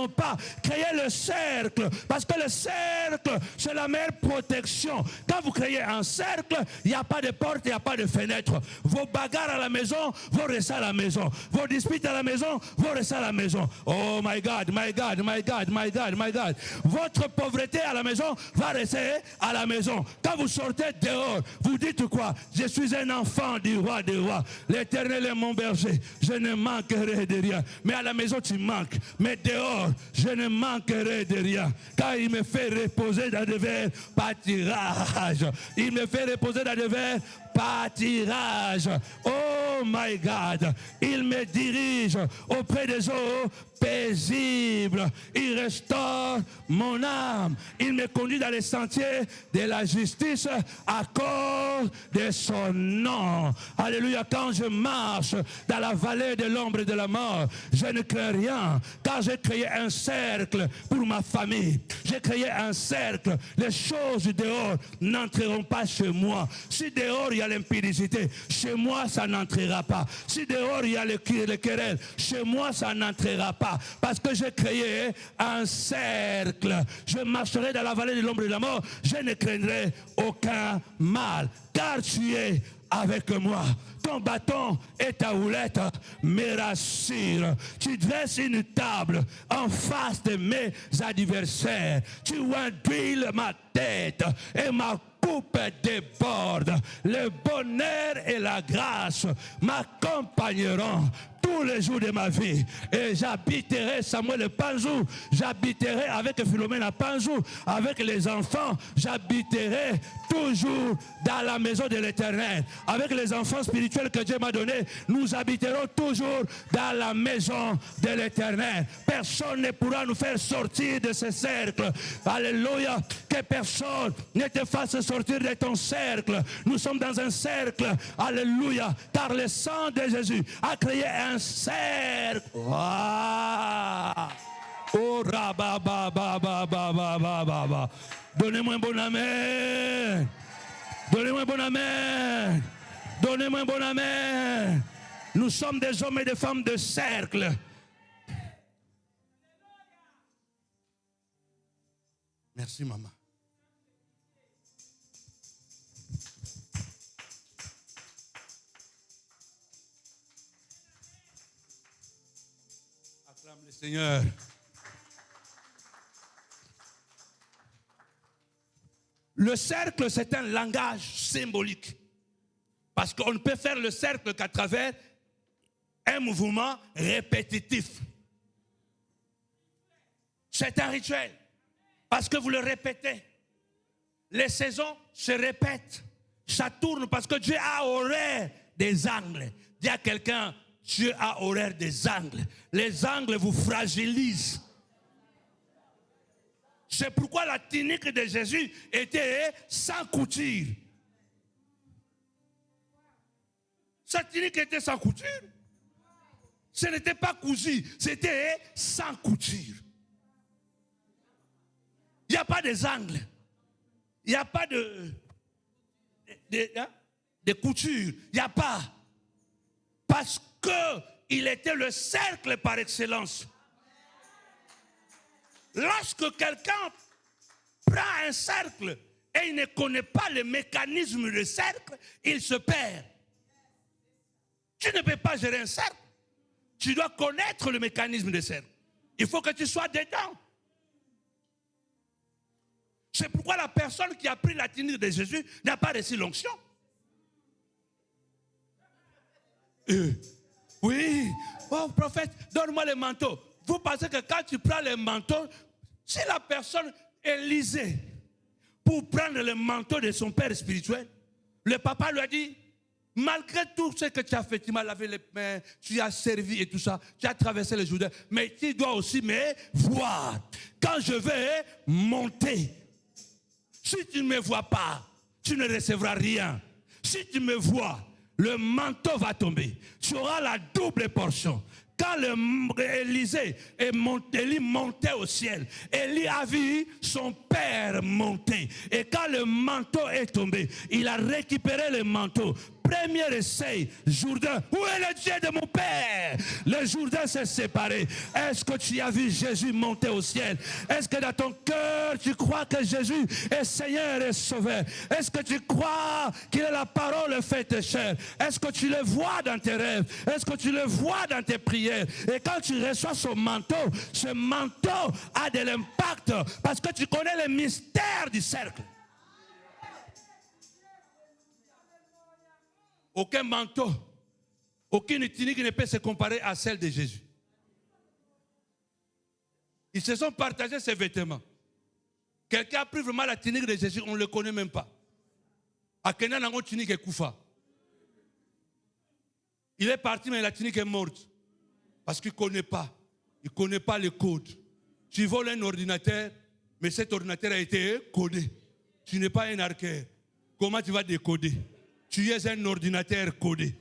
pas. Créez le cercle. Parce que le cercle, c'est la meilleure protection. Quand vous créez un cercle, il n'y a pas de porte, il n'y a pas de fenêtre. Vos bagarres à la maison vont rester à la maison. Vos disputes à la maison vont rester à la maison. Oh my God, my God, my God, my God, my God. Votre pauvreté à la maison va rester à la maison. Quand vous sortez dehors, vous dites quoi? Je suis un enfant du roi des rois. L'Éternel est mon berger. Je ne manquerai de rien. Mais à la maison, tu manques. Mais dehors, je ne manquerai de rien. Car il me fait reposer dans de verts pâtirages. Il me fait reposer dans de verts pâtirages. Oh Oh my God, il me dirige auprès des eaux paisibles. Il restaure mon âme. Il me conduit dans les sentiers de la justice à cause de son nom. Alléluia. Quand je marche dans la vallée de l'ombre et de la mort, je ne crains rien, car j'ai créé un cercle pour ma famille. J'ai créé un cercle. Les choses du dehors n'entreront pas chez moi. Si dehors il y a l'impudicité, chez moi ça n'entrera pas. Si dehors il y a les querelles, chez moi ça n'entrera pas. Parce que j'ai créé un cercle. Je marcherai dans la vallée de l'ombre et de la mort. Je ne craindrai aucun mal. Car tu es avec moi. Ton bâton et ta houlette me rassurent. Tu dresses une table en face de mes adversaires. Tu huiles ma tête et ma coupe déborde. Le bonheur et la grâce m'accompagneront tous les jours de ma vie. Et j'habiterai, Samuel Panzou, j'habiterai avec Philomène à Panzou, avec les enfants, j'habiterai toujours dans la maison de l'Éternel. Avec les enfants spirituels que Dieu m'a donnés, nous habiterons toujours dans la maison de l'Éternel. Personne ne pourra nous faire sortir de ce cercle. Alléluia. Que personne ne te fasse sortir de ton cercle. Nous sommes dans un cercle. Alléluia. Car le sang de Jésus a créé un cercle. Oh, donnez-moi un bon amen. Donnez-moi un bon amen. Donnez-moi un bon amen. Nous sommes des hommes et des femmes de cercle. Merci, maman. Acclame le Seigneur. Le cercle, c'est un langage symbolique. Parce qu'on ne peut faire le cercle qu'à travers un mouvement répétitif. C'est un rituel. Parce que vous le répétez. Les saisons se répètent. Ça tourne parce que Dieu a horreur des angles. Dis à quelqu'un, Dieu a horreur des angles. Les angles vous fragilisent. C'est pourquoi la tunique de Jésus était sans couture. Sa tunique était sans couture. Ce n'était pas cousu, c'était sans couture. Il n'y a pas des angles. Il n'y a pas de couture. Il n'y a pas. Parce qu'il était le cercle par excellence. Lorsque quelqu'un prend un cercle et il ne connaît pas le mécanisme du cercle, il se perd. Tu ne peux pas gérer un cercle. Tu dois connaître le mécanisme du cercle. Il faut que tu sois dedans. C'est pourquoi la personne qui a pris la tunique de Jésus n'a pas reçu l'onction. Oui. Oh, prophète, donne-moi le manteau. Vous pensez que quand tu prends le manteau, si la personne est lisée pour prendre le manteau de son père spirituel, le papa lui a dit, malgré tout ce que tu as fait, tu m'as lavé les mains, tu as servi et tout ça, tu as traversé le Jourdain, mais tu dois aussi me voir. Quand je vais monter, si tu ne me vois pas, tu ne recevras rien. Si tu me vois, le manteau va tomber. Tu auras la double portion. Quand Élie montait au ciel, Élie a vu son père monter. Et quand le manteau est tombé, il a récupéré le manteau. Premier essai, Jourdain. Où est le Dieu de mon père? Le Jourdain s'est séparé. Est-ce que tu as vu Jésus monter au ciel? Est-ce que dans ton cœur, tu crois que Jésus est Seigneur et Sauveur? Est-ce que tu crois qu'il est la parole faite chair? Est-ce que tu le vois dans tes rêves? Est-ce que tu le vois dans tes prières? Et quand tu reçois ce manteau a de l'impact parce que tu connais le mystère du cercle. Aucun manteau, aucune tunique ne peut se comparer à celle de Jésus. Ils se sont partagés ces vêtements. Quelqu'un a pris vraiment la tunique de Jésus, on ne le connaît même pas. A Kenya n'a pas tunique et Koufa. Il est parti, mais la clinique est morte. Parce qu'il ne connaît pas. Il ne connaît pas les codes. Tu voles un ordinateur, mais cet ordinateur a été codé. Tu n'es pas un arqueur. Comment tu vas décoder? Tu es un ordinateur codé.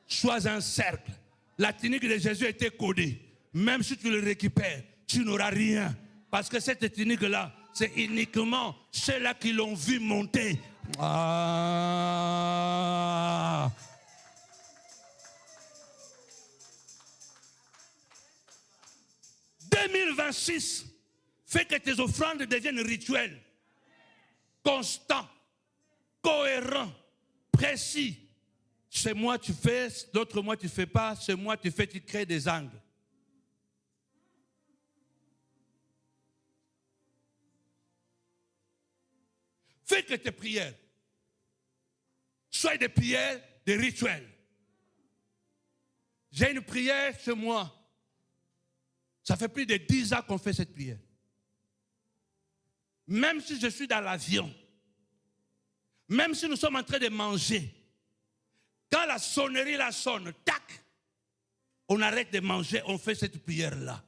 Sois un cercle. La clinique de Jésus a été codée. Même si tu le récupères, tu n'auras rien. Parce que cette clinique-là, c'est uniquement ceux-là qui l'ont vu monter. Ah. « 2026 fait que tes offrandes deviennent rituels, constants, cohérents, précis. Ce mois tu fais, l'autre mois tu ne fais pas, ce mois tu fais, tu crées des angles. Fais que tes prières soient des prières, des rituels. J'ai une prière ce mois. Ça fait plus de 10 ans qu'on fait cette prière. Même si je suis dans l'avion, même si nous sommes en train de manger, quand la sonnerie la sonne, tac, on arrête de manger, on fait cette prière-là.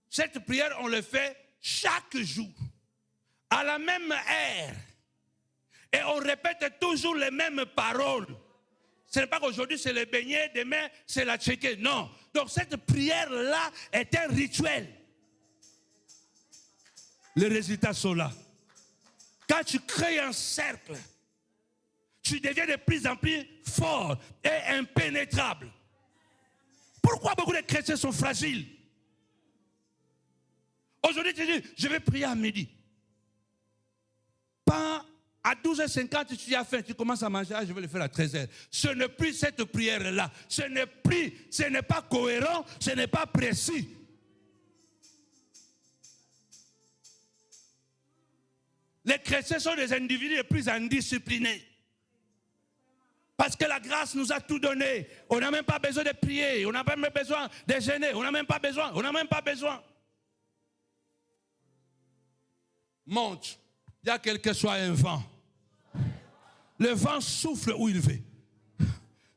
Cette prière, on le fait chaque jour, à la même heure. Et on répète toujours les mêmes paroles. Ce n'est pas qu'aujourd'hui c'est le beignet, demain c'est la tchéké. Non. Donc cette prière-là est un rituel. Les résultats sont là. Quand tu crées un cercle, tu deviens de plus en plus fort et impénétrable. Pourquoi beaucoup de chrétiens sont fragiles? Aujourd'hui, tu dis, je vais prier à midi. Pas à 12h50, tu as faim, tu commences à manger, je vais le faire à 13h. Ce n'est plus cette prière-là. Ce n'est pas cohérent, ce n'est pas précis. Les chrétiens sont des individus les plus indisciplinés. Parce que la grâce nous a tout donné. On n'a même pas besoin de prier, on n'a même pas besoin de jeûner, on n'a même pas besoin. Monte. Il y a quel que soit un vent. Le vent souffle où il veut.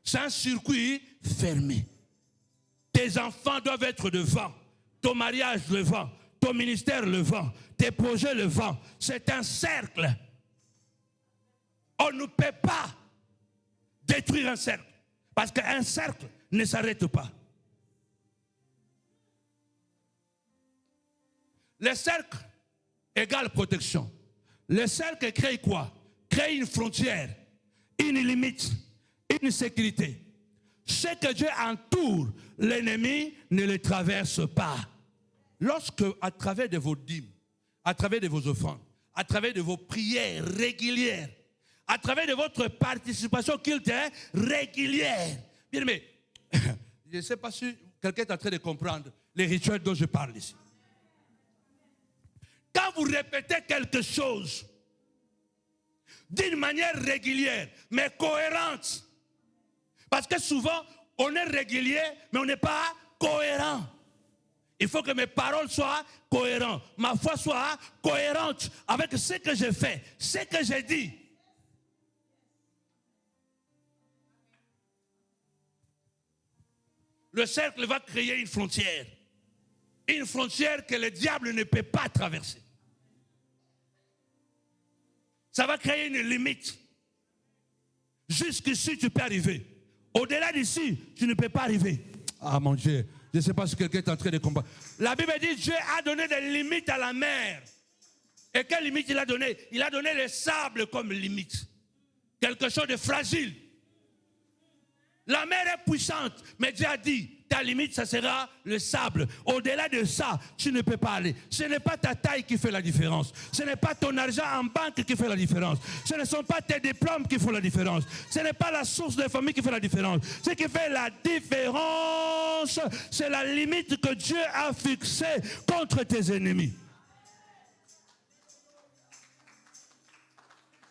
C'est un circuit fermé. Tes enfants doivent être le vent. Ton mariage, le vent. Ton ministère, le vent. Tes projets, le vent. C'est un cercle. On ne peut pas détruire un cercle. Parce qu'un cercle ne s'arrête pas. Le cercle égale protection. Le cercle crée quoi? Crée une frontière, une limite, une sécurité. Ce que Dieu entoure, l'ennemi ne le traverse pas. Lorsque, à travers de vos dîmes, à travers de vos offrandes, à travers de vos prières régulières, à travers de votre participation culturelle régulière, bien aimé, je ne sais pas si quelqu'un est en train de comprendre les rituels dont je parle ici. Quand vous répétez quelque chose d'une manière régulière, mais cohérente, parce que souvent, on est régulier, mais on n'est pas cohérent. Il faut que mes paroles soient cohérentes, ma foi soit cohérente avec ce que je fais, ce que je dis. Le cercle va créer une frontière que le diable ne peut pas traverser. Ça va créer une limite. Jusqu'ici, tu peux arriver. Au-delà d'ici, tu ne peux pas arriver. Ah mon Dieu, je ne sais pas si quelqu'un est en train de combattre. La Bible dit que Dieu a donné des limites à la mer. Et quelle limite il a donné? Il a donné le sable comme limite. Quelque chose de fragile. La mer est puissante, mais Dieu a dit, ta limite, ça sera le sable. Au-delà de ça, tu ne peux pas aller. Ce n'est pas ta taille qui fait la différence. Ce n'est pas ton argent en banque qui fait la différence. Ce ne sont pas tes diplômes qui font la différence. Ce n'est pas la source de famille qui fait la différence. Ce qui fait la différence, c'est la limite que Dieu a fixée contre tes ennemis.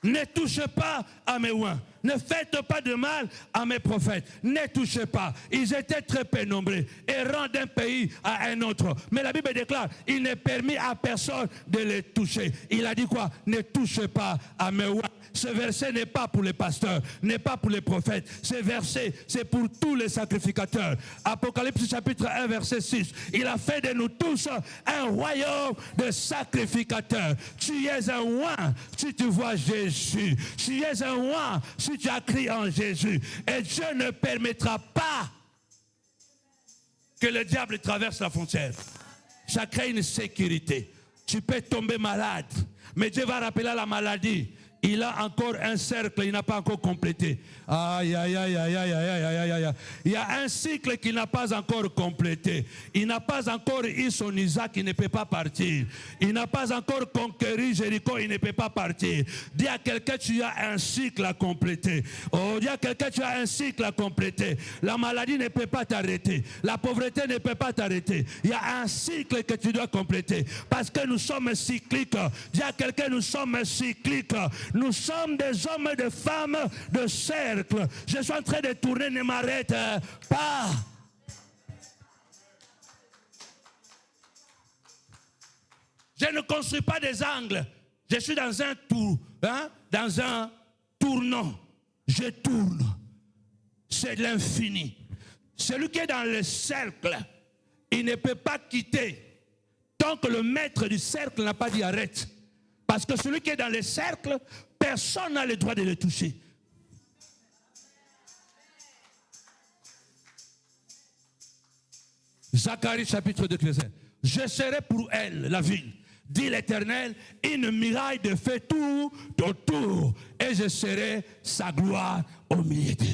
Ne touche pas à mes oins. Ne faites pas de mal à mes prophètes. Ne touchez pas. Ils étaient très peu nombreux, errant d'un pays à un autre. Mais la Bible déclare, il n'est permis à personne de les toucher. Il a dit quoi? Ne touchez pas à mes rois. Ce verset n'est pas pour les pasteurs, n'est pas pour les prophètes. Ce verset, c'est pour tous les sacrificateurs. Apocalypse chapitre 1, verset 6. Il a fait de nous tous un royaume de sacrificateurs. Tu es un roi si tu vois Jésus. Tu es un roi si tu as crié en Jésus. Et Dieu ne permettra pas que le diable traverse la frontière. Ça crée une sécurité. Tu peux tomber malade, mais Dieu va rappeler la maladie. Il a encore un cercle, il n'a pas encore complété. Aïe, aïe, aïe, aïe, aïe, aïe, aïe, aïe, aïe. Il y a un cycle qu'il n'a pas encore complété. Il n'a pas encore eu son Isaac, il ne peut pas partir. Il n'a pas encore conquéri Jéricho, il ne peut pas partir. Dis à quelqu'un, tu as un cycle à compléter. Oh, dis à quelqu'un, tu as un cycle à compléter. La maladie ne peut pas t'arrêter. La pauvreté ne peut pas t'arrêter. Il y a un cycle que tu dois compléter. Parce que nous sommes cycliques. Dis à quelqu'un, nous sommes cycliques. Nous sommes des hommes et des femmes de cercle. Je suis en train de tourner, ne m'arrête pas. Je ne construis pas des angles. Je suis dans un tour, dans un tournant. Je tourne. C'est l'infini. Celui qui est dans le cercle, il ne peut pas quitter tant que le maître du cercle n'a pas dit arrête. Parce que celui qui est dans le cercle, personne n'a le droit de le toucher. Zacharie chapitre 2, verset. Je serai pour elle, la ville, dit l'Éternel, une muraille de feu tout autour, et je serai sa gloire au milieu d'eux.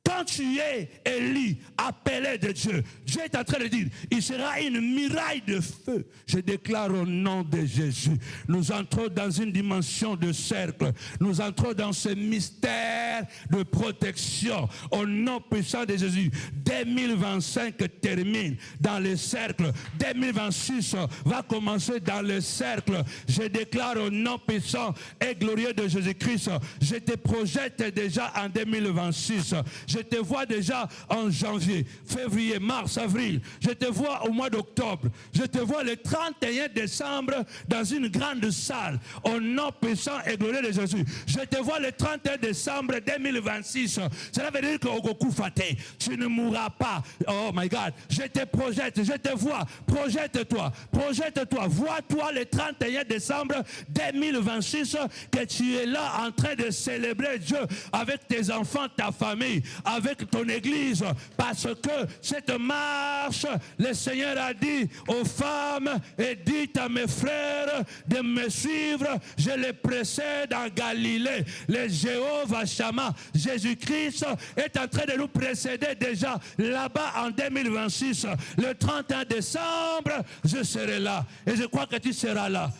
Quand tu es Élie, appelé de Dieu, Dieu est en train de dire, il sera une muraille de feu. Je déclare au nom de Jésus, nous entrons dans une dimension de cercle. Nous entrons dans ce mystère de protection. Au nom puissant de Jésus, 2025 termine dans le cercle. 2026 va commencer dans le cercle. Je déclare au nom puissant et glorieux de Jésus-Christ, je te projette déjà en 2026. Je te vois déjà en janvier, février, mars, avril. Je te vois au mois d'octobre. Je te vois le 31 décembre dans une grande salle. Au nom puissant et glorieux de Jésus. Je te vois le 31 décembre 2026. Cela veut dire qu'au Goku Faté, tu ne mourras pas. Oh my God. Je te projette, je te vois. Projette-toi, projette-toi. Vois-toi le 31 décembre 2026 que tu es là en train de célébrer Dieu avec tes enfants, ta famille, avec ton église, parce que cette marche, le Seigneur a dit aux femmes, et dit à mes frères de me suivre, je les précède en Galilée. Le Jéhovah Shammah, Jésus-Christ est en train de nous précéder déjà là-bas en 2026. Le 31 décembre, je serai là. Et je crois que tu seras là.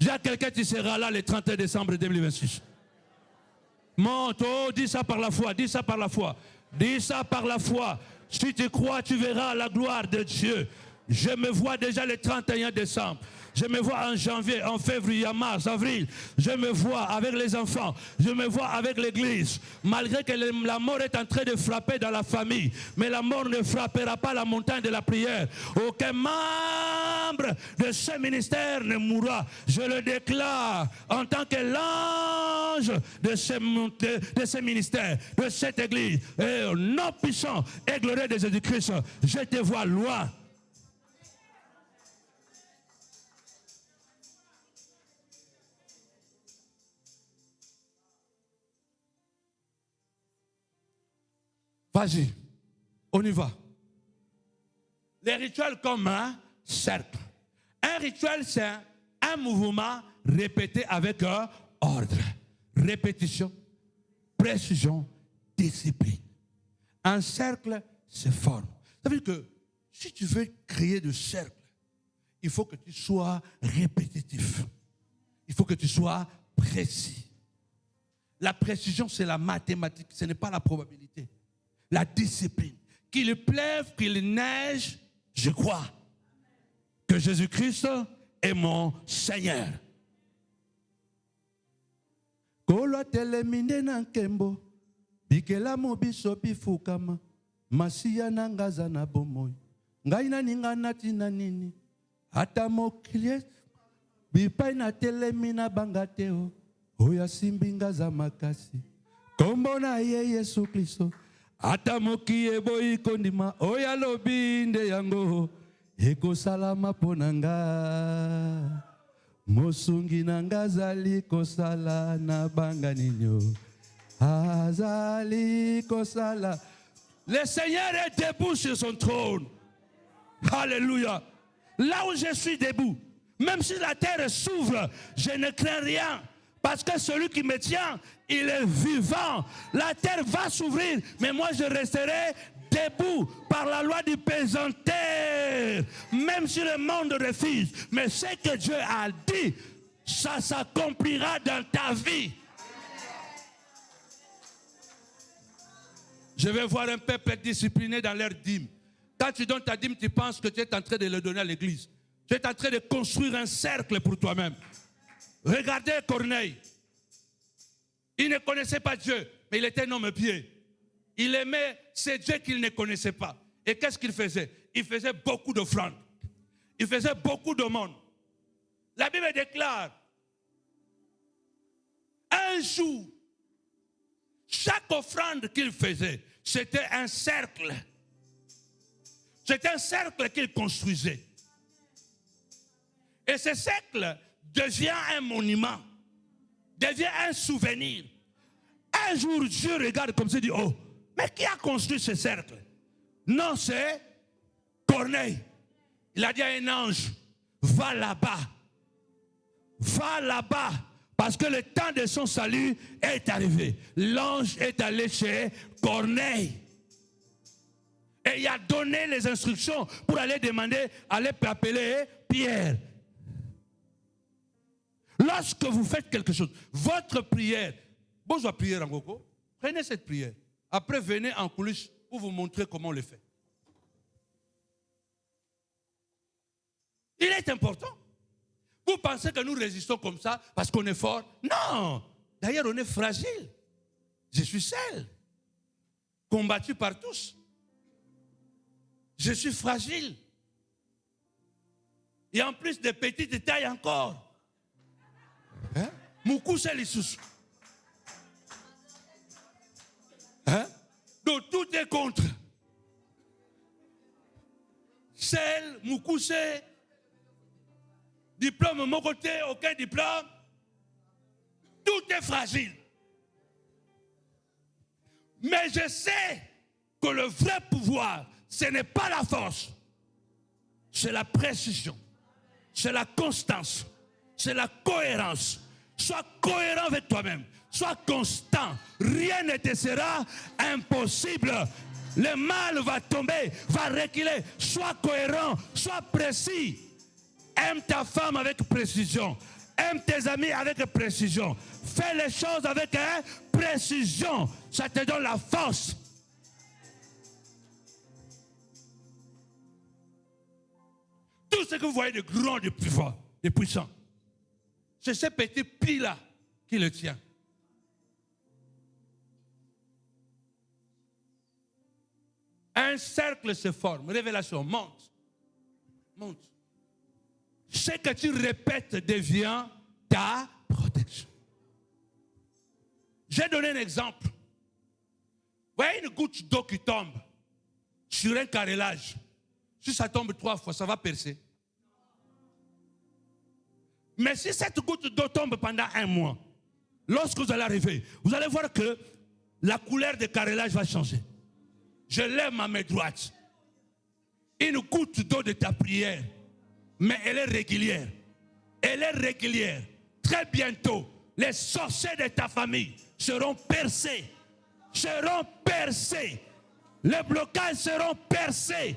Dis à quelqu'un, tu seras là le 31 décembre 2026. Monte, oh, dis ça par la foi, dis ça par la foi, dis ça par la foi. Si tu crois, tu verras la gloire de Dieu. Je me vois déjà le 31 décembre. Je me vois en janvier, en février, en mars, avril. Je me vois avec les enfants. Je me vois avec l'église. Malgré que la mort est en train de frapper dans la famille. Mais la mort ne frappera pas la montagne de la prière. Aucun membre de ce ministère ne mourra. Je le déclare en tant que l'ange de ce ministère, de cette église. Et au nom puissant et glorieux de Jésus-Christ, je te vois loin. Vas-y, on y va. Les rituels comme un cercle. Un rituel, c'est un mouvement répété avec un ordre. Répétition, précision, discipline. Un cercle se forme. Ça veut dire que si tu veux créer de cercle, il faut que tu sois répétitif. Il faut que tu sois précis. La précision, c'est la mathématique, ce n'est pas la probabilité. La discipline. Qu'il pleuve, qu'il neige, je crois que Jésus-Christ est mon Seigneur. Kolwa teleminde na nkembo. Bikela mobiso bifukama. Masiya na ngaza na bomoi. Ngai na ninga natina nini. Ata moklie. Bipai na telemina bangateo. Oya simbi ngaza makasi. Kombo na ye Yesu Kristo. Ata mokie boy kondima. Oya lobinde yango. Eko salama ponanga. Mosungi nanga zali kosala na banga ninyo. Azali kosala. Le Seigneur est debout sur son trône. Alléluia. Là où je suis debout, même si la terre s'ouvre, je ne crains rien. Parce que celui qui me tient, il est vivant. La terre va s'ouvrir, mais moi je resterai debout par la loi du pesanteur. Même si le monde refuse, mais ce que Dieu a dit, ça s'accomplira dans ta vie. Je vais voir un peuple discipliné dans leur dîme. Quand tu donnes ta dîme, tu penses que tu es en train de le donner à l'église. Tu es en train de construire un cercle pour toi-même. Regardez Corneille. Il ne connaissait pas Dieu, mais il était un homme pieux. Il aimait ces dieux qu'il ne connaissait pas. Et qu'est-ce qu'il faisait? Il faisait beaucoup d'offrandes. Il faisait beaucoup d'aumônes. La Bible déclare, un jour, chaque offrande qu'il faisait, c'était un cercle. C'était un cercle qu'il construisait. Et ce cercle devient un monument, devient un souvenir. Un jour, Dieu regarde comme ça et dit, oh, mais qui a construit ce cercle? Non, c'est Corneille. Il a dit à un ange, va là-bas. Va là-bas. Parce que le temps de son salut est arrivé. L'ange est allé chez Corneille. Et il a donné les instructions pour aller demander, aller appeler Pierre. Lorsque vous faites quelque chose, votre prière, bonjour prière en Gogo, prenez cette prière. Après, venez en coulisses pour vous montrer comment on le fait. Il est important. Vous pensez que nous résistons comme ça parce qu'on est fort? Non! D'ailleurs, on est fragile. Je suis seul, combattu par tous. Je suis fragile. Et en plus de petites tailles encore. Hein? Moukou c'est les sous. Hein? Donc tout est contre. Celle, Moukou c'est. Diplôme, mon côté, aucun diplôme. Tout est fragile. Mais je sais que le vrai pouvoir, ce n'est pas la force. C'est la précision. C'est la constance. C'est la cohérence. Sois cohérent avec toi-même. Sois constant. Rien ne te sera impossible. Le mal va tomber, va reculer. Sois cohérent. Sois précis. Aime ta femme avec précision. Aime tes amis avec précision. Fais les choses avec précision. Ça te donne la force. Tout ce que vous voyez de grand, de pouvoir, de puissant, c'est ce petit pli-là qui le tient. Un cercle se forme. Révélation, monte. Monte. Ce que tu répètes devient ta protection. J'ai donné un exemple. Vous voyez une goutte d'eau qui tombe sur un carrelage. Si ça tombe 3 fois, ça va percer. Mais si cette goutte d'eau tombe pendant 1 mois, lorsque vous allez arriver, vous allez voir que la couleur du carrelage va changer. Je lève ma main droite. Une goutte d'eau de ta prière. Mais elle est régulière. Elle est régulière. Très bientôt, les sorciers de ta famille seront percés. Seront percés. Les blocages seront percés.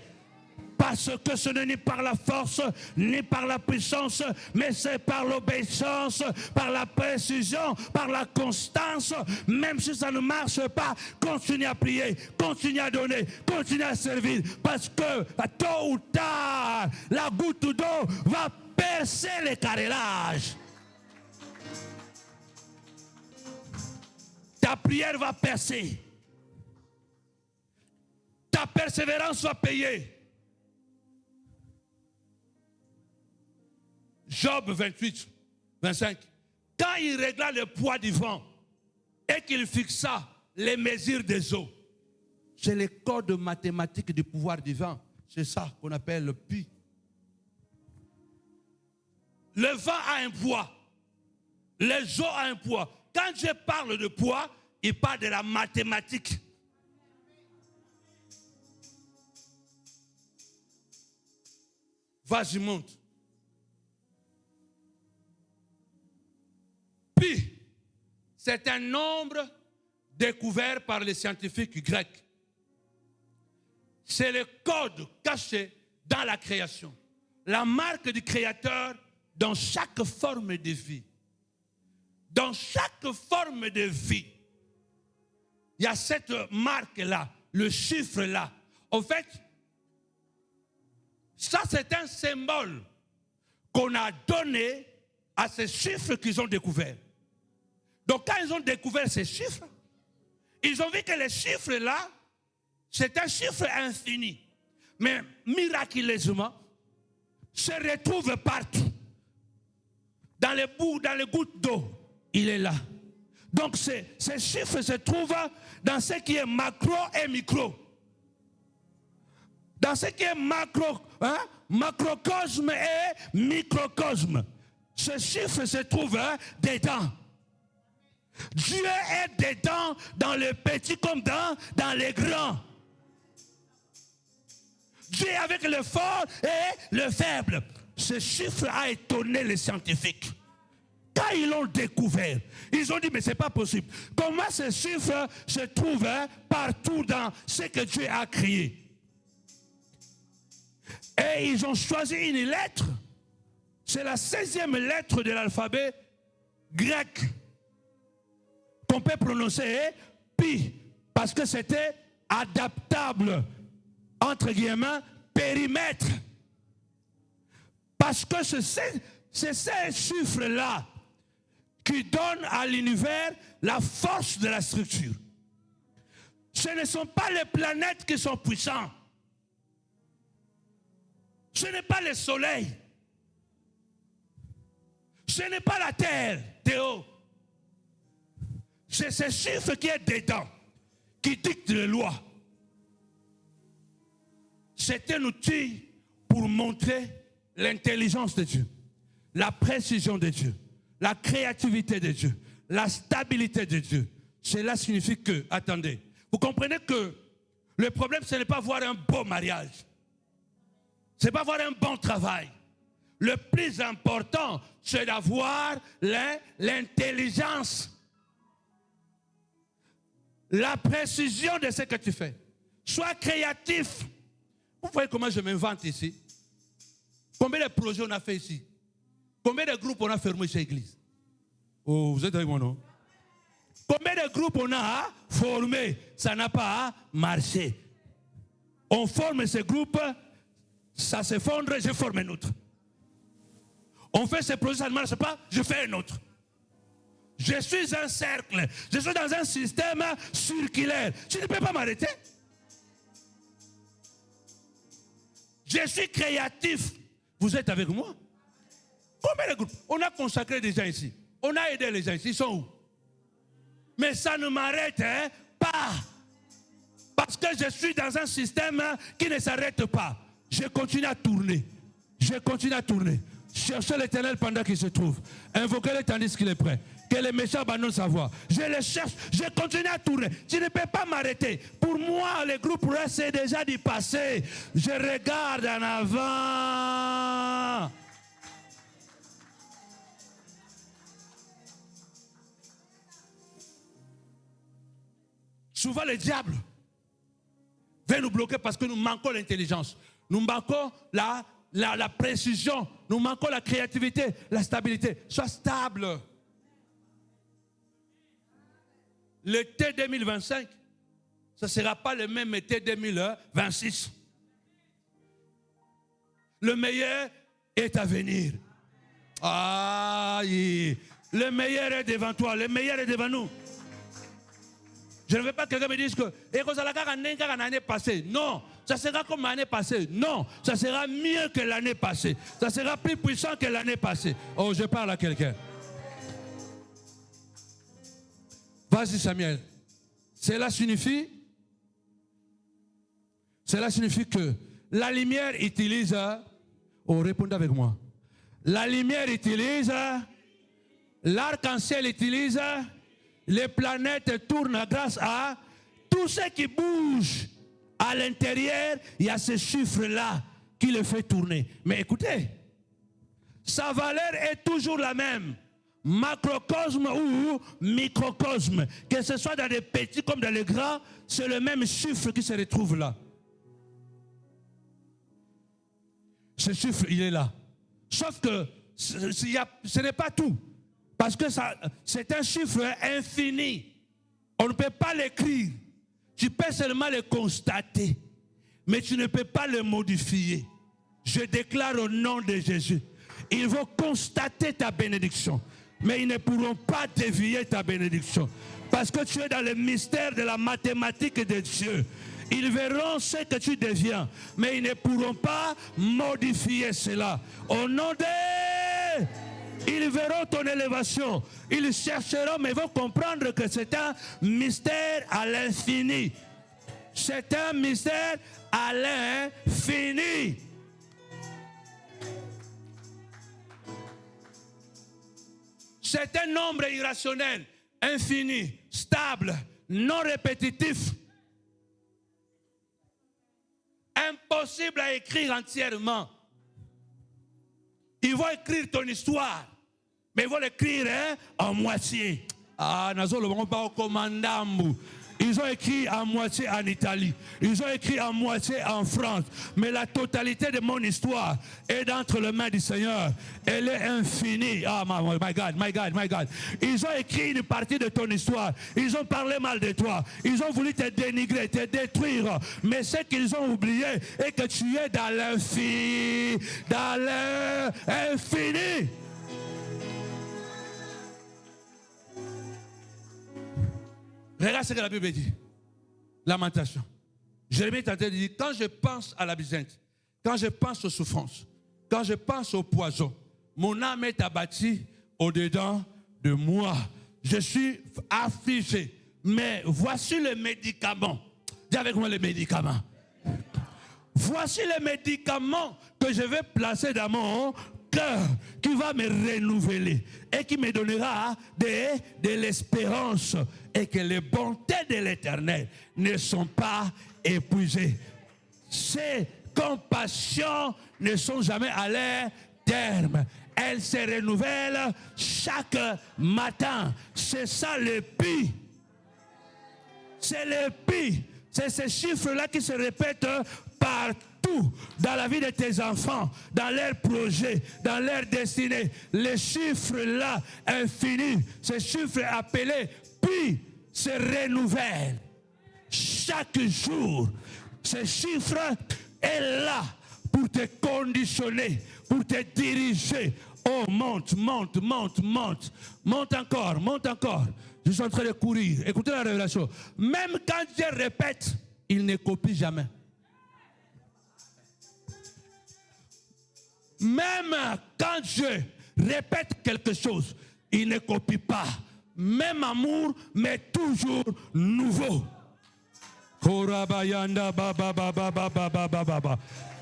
Parce que ce n'est ni par la force, ni par la puissance, mais c'est par l'obéissance, par la précision, par la constance. Même si ça ne marche pas, continue à prier, continue à donner, continue à servir. Parce que tôt ou tard, la goutte d'eau va percer les carrelages. ta prière va percer. Ta persévérance va payer. Job 28, 25. Quand il régla le poids du vent et qu'il fixa les mesures des eaux, c'est les codes mathématiques du pouvoir divin. C'est ça qu'on appelle le pi. Le vent a un poids. Les eaux ont un poids. Quand Dieu parle de poids, il parle de la mathématique. Vas-y, monte. Pi, c'est un nombre découvert par les scientifiques grecs. C'est le code caché dans la création. La marque du Créateur dans chaque forme de vie. Dans chaque forme de vie, il y a cette marque-là, le chiffre-là. En fait, ça c'est un symbole qu'on a donné à ces chiffres qu'ils ont découverts. Donc quand ils ont découvert ces chiffres, ils ont vu que les chiffres-là, c'est un chiffre infini. Mais miraculeusement, se retrouve partout. Dans les bouts, dans les gouttes d'eau, il est là. Donc ces chiffres se trouvent dans ce qui est macro et micro. Dans ce qui est macrocosme et microcosme. Ce chiffre se trouve dedans. Dieu est dedans dans le petit comme dans les grands. Dieu est avec le fort et le faible. Ce chiffre a étonné les scientifiques. Quand ils l'ont découvert, ils ont dit mais c'est pas possible. Comment ce chiffre se trouve partout dans ce que Dieu a créé? Et ils ont choisi une lettre. C'est la 16e lettre de l'alphabet grec qu'on peut prononcer pi, parce que c'était adaptable, entre guillemets, périmètre. Parce que c'est ces chiffres-là qui donnent à l'univers la force de la structure. Ce ne sont pas les planètes qui sont puissantes. Ce n'est pas le soleil. Ce n'est pas la terre, Théo. C'est ce chiffre qui est dedans, qui dicte les lois. C'est un outil pour montrer l'intelligence de Dieu, la précision de Dieu, la créativité de Dieu, la stabilité de Dieu. Cela signifie que, attendez, vous comprenez que le problème, ce n'est pas avoir un beau mariage. Ce n'est pas avoir un bon travail. Le plus important, c'est d'avoir l'intelligence. La précision de ce que tu fais. Sois créatif. Vous voyez comment je m'invente ici? Combien de projets on a fait ici? Combien de groupes on a fermés chez l'église? Oh, vous êtes avec moi, non? Combien de groupes on a formés? Ça n'a pas marché. On forme ces groupes, ça s'effondre, je forme un autre. On fait ces projets, ça ne marche pas, je fais un autre. Je suis un cercle, je suis dans un système circulaire. Tu ne peux pas m'arrêter. Je suis créatif. Vous êtes avec moi? Combien de groupes? On a consacré des gens ici. On a aidé les gens ici. Ils sont où? Mais ça ne m'arrête pas. Parce que je suis dans un système qui ne s'arrête pas. Je continue à tourner. Je continue à tourner. Cherchez l'Éternel pendant qu'il se trouve. Invoquez-le tandis qu'il est prêt. Que les méchants abandonnent sa voie. Je le cherche, je continue à tourner. Tu ne peux pas m'arrêter. Pour moi, le groupe c'est déjà du passé. Je regarde en avant. Souvent, le diable vient nous bloquer parce que nous manquons l'intelligence. Nous manquons la précision. Nous manquons la créativité, la stabilité. Sois stable. L'été 2025, ce ne sera pas le même été 2026. Le meilleur est à venir. Ah, le meilleur est devant toi, le meilleur est devant nous. Je ne veux pas que quelqu'un me dise que l'année passée. Non, ça sera comme l'année passée. Non, ça sera mieux que l'année passée. Ça sera plus puissant que l'année passée. Oh, je parle à quelqu'un. Vas-y Samuel. Cela signifie que la lumière utilise, oh répondez avec moi. La lumière utilise, l'arc-en-ciel utilise, les planètes tournent grâce à tout ce qui bouge à l'intérieur. Il y a ce chiffre-là qui le fait tourner. Mais écoutez, sa valeur est toujours la même. Macrocosme ou microcosme, que ce soit dans les petits comme dans les grands, c'est le même chiffre qui se retrouve là. Ce chiffre, il est là. Sauf que ce n'est pas tout. Parce que c'est un chiffre infini. On ne peut pas l'écrire. Tu peux seulement le constater. Mais tu ne peux pas le modifier. Je déclare au nom de Jésus. Ils vont constater ta bénédiction. Mais ils ne pourront pas dévier ta bénédiction. Parce que tu es dans le mystère de la mathématique de Dieu. Ils verront ce que tu deviens. Mais ils ne pourront pas modifier cela. Au nom de... Ils verront ton élévation. Ils chercheront, mais vont comprendre que c'est un mystère à l'infini. C'est un mystère à l'infini. C'est un nombre irrationnel, infini, stable, non répétitif. Impossible à écrire entièrement. Ils vont écrire ton histoire, mais ils vont l'écrire en moitié. Ah, ils ont écrit en moitié en Italie. Ils ont écrit en moitié en France. Mais la totalité de mon histoire est entre les mains du Seigneur. Elle est infinie. Ah, my God, my God, my God. Ils ont écrit une partie de ton histoire. Ils ont parlé mal de toi. Ils ont voulu te dénigrer, te détruire. Mais ce qu'ils ont oublié est que tu es dans l'infini. Dans l'infini. Regarde ce que la Bible dit. Lamentation. Jérémie est en train de dire, quand je pense à l'absinthe, quand je pense aux souffrances, quand je pense au poison, mon âme est abattue au-dedans de moi. Je suis affligé. Mais voici le médicament. Dis avec moi le médicament. Voici le médicament que je vais placer dans mon cœur, qui va me renouveler et qui me donnera de l'espérance, et que les bontés de l'Éternel ne sont pas épuisées. Ses compassions ne sont jamais à leur terme. Elles se renouvellent chaque matin. C'est ça le pire. C'est le pire. C'est ces chiffres-là qui se répètent partout dans la vie de tes enfants, dans leurs projets, dans leur destinée. Les chiffres-là infinis, ces chiffres appelés puis se renouvellent chaque jour. Ce chiffre est là pour te conditionner, pour te diriger. Oh, monte, monte, monte, monte. Monte encore, monte encore. Je suis en train de courir. Écoutez la révélation. Même quand Dieu répète, il ne copie jamais. Même quand Dieu répète quelque chose, il ne copie pas. Même amour, mais toujours nouveau.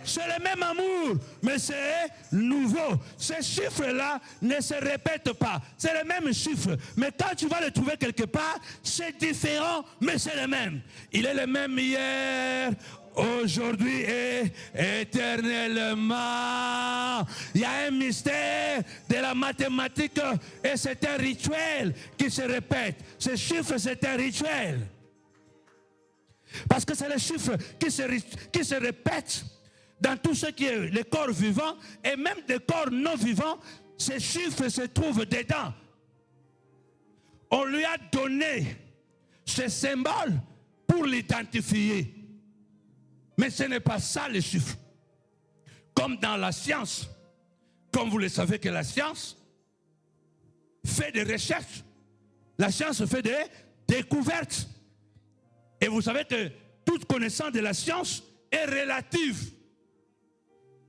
C'est le même amour, mais c'est nouveau. Ces chiffres-là ne se répètent pas. C'est le même chiffre. Mais quand tu vas le trouver quelque part, c'est différent, mais c'est le même. Il est le même hier, aujourd'hui et éternellement. Il y a un mystère de la mathématique et c'est un rituel qui se répète. Ce chiffre, c'est un rituel. Parce que c'est le chiffre qui se répète dans tout ce qui est les corps vivants et même des corps non vivants. Ces chiffres se trouvent dedans. On lui a donné ce symbole pour l'identifier. Mais ce n'est pas ça le chiffre. Comme dans la science, comme vous le savez que la science fait des recherches, la science fait des découvertes. Et vous savez que toute connaissance de la science est relative.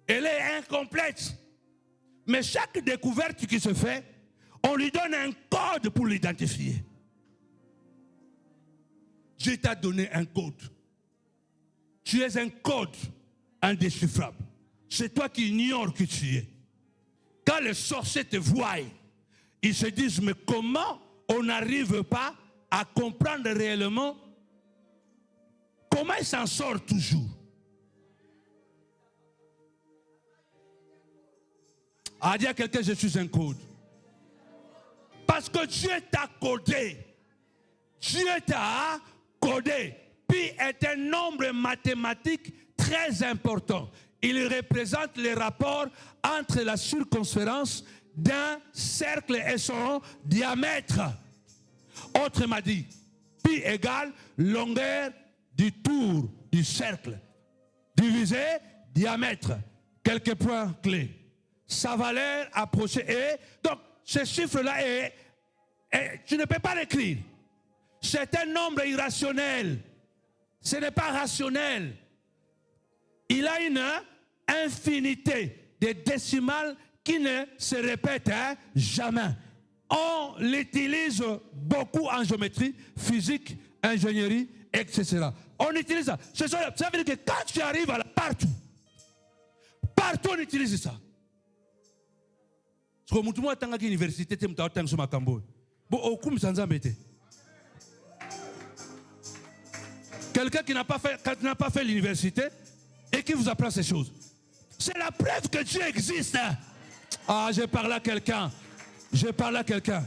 Elle est incomplète. Mais chaque découverte qui se fait, on lui donne un code pour l'identifier. Dieu t'a donné un code. Tu es un code indéchiffrable. C'est toi qui ignores qui tu es. Quand les sorciers te voient, ils se disent, mais comment on n'arrive pas à comprendre réellement comment il s'en sort toujours? À dire à quelqu'un, je suis un code. Parce que Dieu t'a codé. Dieu t'a codé. Pi est un nombre mathématique très important. Il représente les rapports entre la circonférence d'un cercle et son diamètre. Autrement dit, pi égale longueur du tour du cercle, divisé diamètre. Quelques points clés. Sa valeur approchée est... Donc, ce chiffre-là tu ne peux pas l'écrire. C'est un nombre irrationnel. Ce n'est pas rationnel. Il a une infinité de décimales qui ne se répètent jamais. On l'utilise beaucoup en géométrie, physique, ingénierie, etc. On utilise ça. Ça veut dire que quand tu arrives partout on utilise ça. Parce que moi, je suis à l'université, je suis à l'université. Quelqu'un qui n'a pas fait l'université et qui vous apprend ces choses. C'est la preuve que Dieu existe. Ah, je parle à quelqu'un. Je parle à quelqu'un.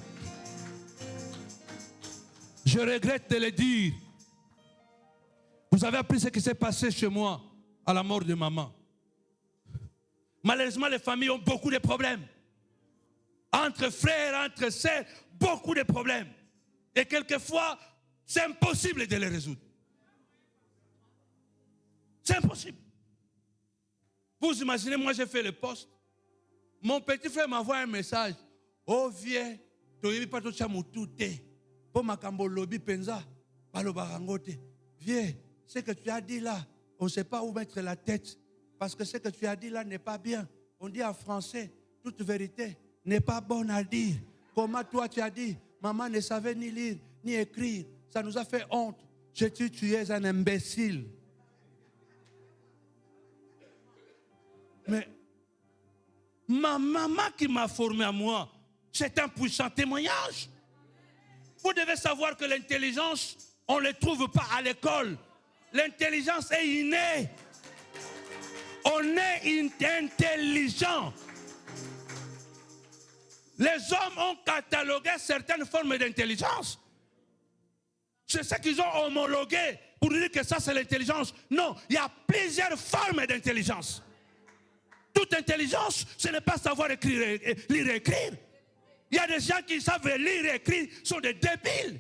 Je regrette de le dire. Vous avez appris ce qui s'est passé chez moi à la mort de maman. Malheureusement, les familles ont beaucoup de problèmes. Entre frères, entre sœurs, beaucoup de problèmes. Et quelquefois, c'est impossible de les résoudre. C'est impossible. Vous imaginez, moi j'ai fait le poste. Mon petit frère m'envoie un message. Oh vieux, tu n'as pas tout ça pour ma cambo lobby penza, palo barangote. Vieux, ce que tu as dit là, on ne sait pas où mettre la tête. Parce que ce que tu as dit là n'est pas bien. On dit en français, toute vérité n'est pas bonne à dire. Comment toi tu as dit, maman ne savait ni lire, ni écrire. Ça nous a fait honte. Je dis, tu es un imbécile. Mais ma maman qui m'a formé à moi, c'est un puissant témoignage. Vous devez savoir que l'intelligence, on ne le trouve pas à l'école. L'intelligence est innée. On est intelligent. Les hommes ont catalogué certaines formes d'intelligence. C'est ce qu'ils ont homologué pour dire que ça c'est l'intelligence. Non, il y a plusieurs formes d'intelligence. Toute intelligence, ce n'est pas savoir écrire, lire et écrire. Il y a des gens qui savent lire et écrire, sont des débiles.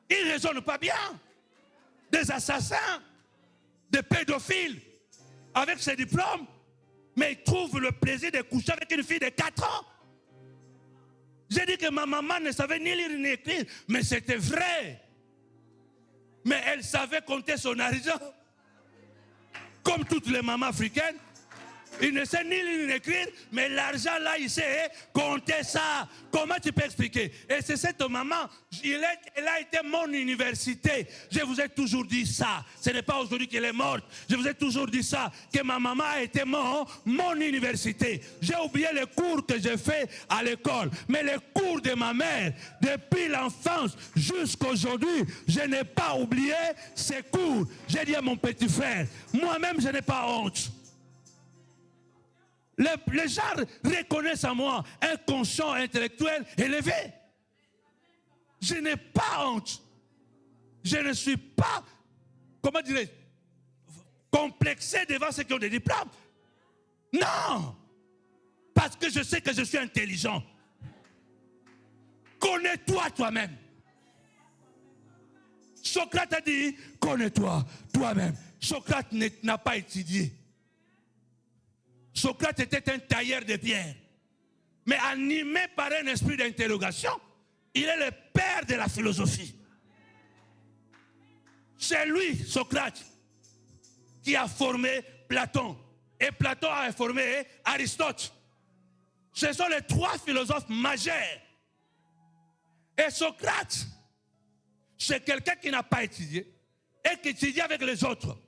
Ils ne raisonnent pas bien. Des assassins, des pédophiles, avec ses diplômes, mais ils trouvent le plaisir de coucher avec une fille de 4 ans. J'ai dit que ma maman ne savait ni lire ni écrire, mais c'était vrai. Mais elle savait compter son argent. Comme toutes les mamans africaines, il ne sait ni lire ni écrire, mais l'argent là, il sait compter ça. Comment tu peux expliquer? Et c'est cette maman, elle a été mon université. Je vous ai toujours dit ça. Ce n'est pas aujourd'hui qu'elle est morte. Je vous ai toujours dit ça, que ma maman a été mon université. J'ai oublié les cours que j'ai fait à l'école. Mais les cours de ma mère, depuis l'enfance jusqu'à aujourd'hui, je n'ai pas oublié ces cours. J'ai dit à mon petit frère, moi-même je n'ai pas honte. Les gens reconnaissent en moi un conscient intellectuel élevé. Je n'ai pas honte. Je ne suis pas, comment dirais-je, complexé devant ceux qui ont des diplômes. Non. Parce que je sais que je suis intelligent. Connais-toi toi-même. Socrate a dit, connais-toi toi-même. Socrate n'a pas étudié. Socrate était un tailleur de pierre. Mais animé par un esprit d'interrogation, il est le père de la philosophie. C'est lui, Socrate, qui a formé Platon. Et Platon a formé Aristote. Ce sont les 3 philosophes majeurs. Et Socrate, c'est quelqu'un qui n'a pas étudié et qui étudie avec les autres.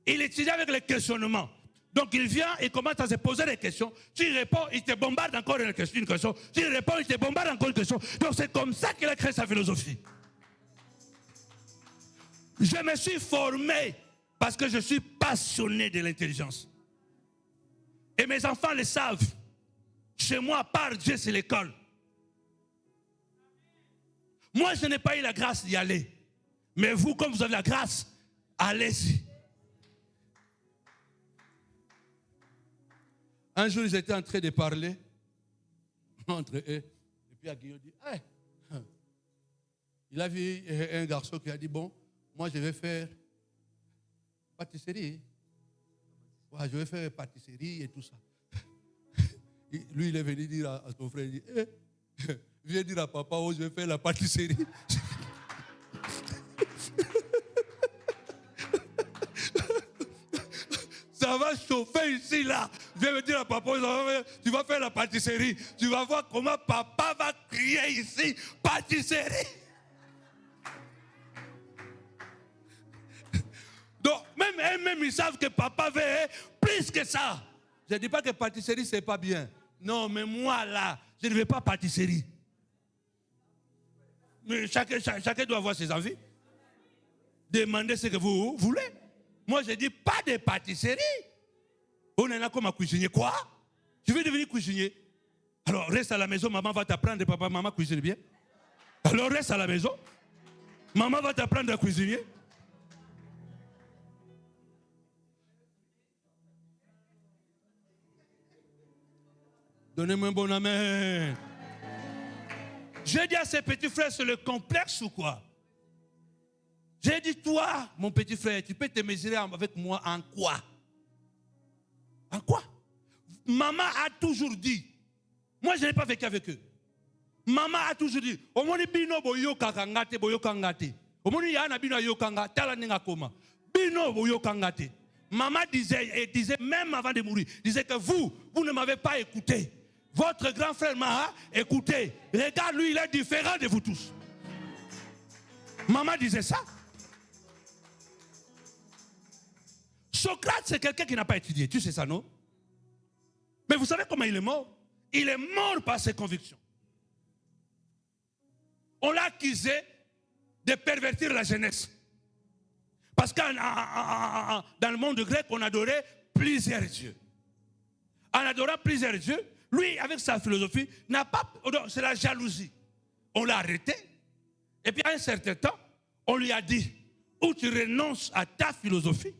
Il étudie avec les questionnements. Donc il vient et commence à se poser des questions. Tu réponds, il te bombarde encore une question. Tu réponds, il te bombarde encore une question. Donc c'est comme ça qu'il a créé sa philosophie. Je me suis formé parce que je suis passionné de l'intelligence. Et mes enfants le savent. Chez moi, par Dieu, c'est l'école. Moi, je n'ai pas eu la grâce d'y aller. Mais vous, comme vous avez la grâce, allez-y. Un jour, ils étaient en train de parler entre eux. Et puis Aguillon dit, hey. Il a vu un garçon qui a dit, bon, moi je vais faire pâtisserie. Ouais, je vais faire pâtisserie et tout ça. Lui, il est venu dire à son frère, il dit, hey, viens dire à papa, oh, je vais faire la pâtisserie. Ça va chauffer ici, là. Viens me dire à papa, tu vas faire la pâtisserie. Tu vas voir comment papa va crier ici, pâtisserie. Donc, même ils savent que papa veut plus que ça. Je ne dis pas que pâtisserie, ce n'est pas bien. Non, mais moi, là, je ne veux pas pâtisserie. Mais chacun doit avoir ses envies. Demandez ce que vous voulez. Moi, je dis pas de pâtisserie. On est là comme à cuisiner. Quoi? Tu veux devenir cuisinier? Alors, reste à la maison, maman va t'apprendre, papa, maman cuisine bien. Alors, reste à la maison. Maman va t'apprendre à cuisiner. Donnez-moi un bon amen. J'ai dit à ces petits frères, c'est le complexe ou quoi? J'ai dit, toi, mon petit frère, tu peux te mesurer avec moi en quoi? En quoi? Maman a toujours dit, moi je n'ai pas vécu avec eux. Maman a toujours dit, omoni bino boyoka kangate, boyoka ngate. Omoni yana bino yokanga, tala ninga koma. Bino boyoka ngate. Maman disait, même avant de mourir, disait que vous ne m'avez pas écouté. Votre grand frère m'a écouté. Regarde, lui, il est différent de vous tous. Maman disait ça. Socrate, c'est quelqu'un qui n'a pas étudié. Tu sais ça, non? Mais vous savez comment il est mort? Il est mort par ses convictions. On l'a accusé de pervertir la jeunesse. Parce que dans le monde grec, on adorait plusieurs dieux. En adorant plusieurs dieux, lui, avec sa philosophie, n'a pas... C'est la jalousie. On l'a arrêté. Et puis, à un certain temps, on lui a dit, ou tu renonces à ta philosophie,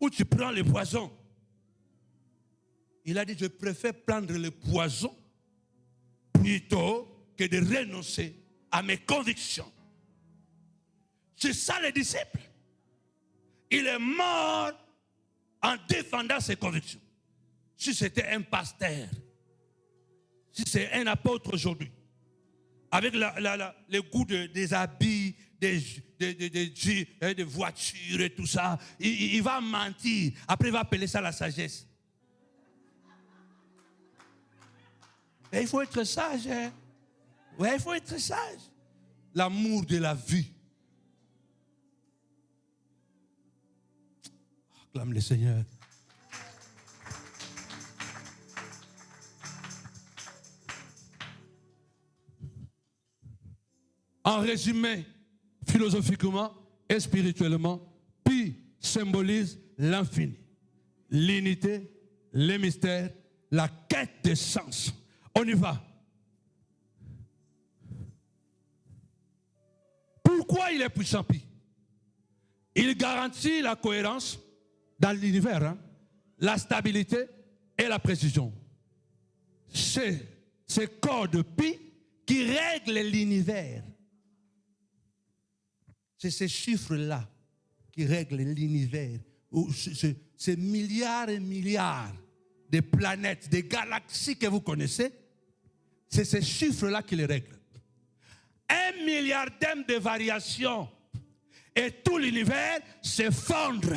ou tu prends le poison. Il a dit, je préfère prendre le poison plutôt que de renoncer à mes convictions. C'est ça les disciples. Il est mort en défendant ses convictions. Si c'était un pasteur, si c'est un apôtre aujourd'hui, avec le goût des habits, des voitures et tout ça, il va mentir. Après, il va appeler ça la sagesse. Et il faut être sage. Hein? Oui, il faut être sage. L'amour de la vie. Acclame le Seigneur. En résumé, philosophiquement et spirituellement, Pi symbolise l'infini, l'unité, les mystères, la quête de sens. On y va. Pourquoi il est puissant, Pi? Il garantit la cohérence dans l'univers, hein, la stabilité et la précision. C'est ce code Pi qui règle l'univers. C'est ces chiffres-là qui règlent l'univers. Ces milliards et milliards de planètes, de galaxies que vous connaissez, c'est ces chiffres-là qui les règlent. 1 milliardième de variations et tout l'univers s'effondre.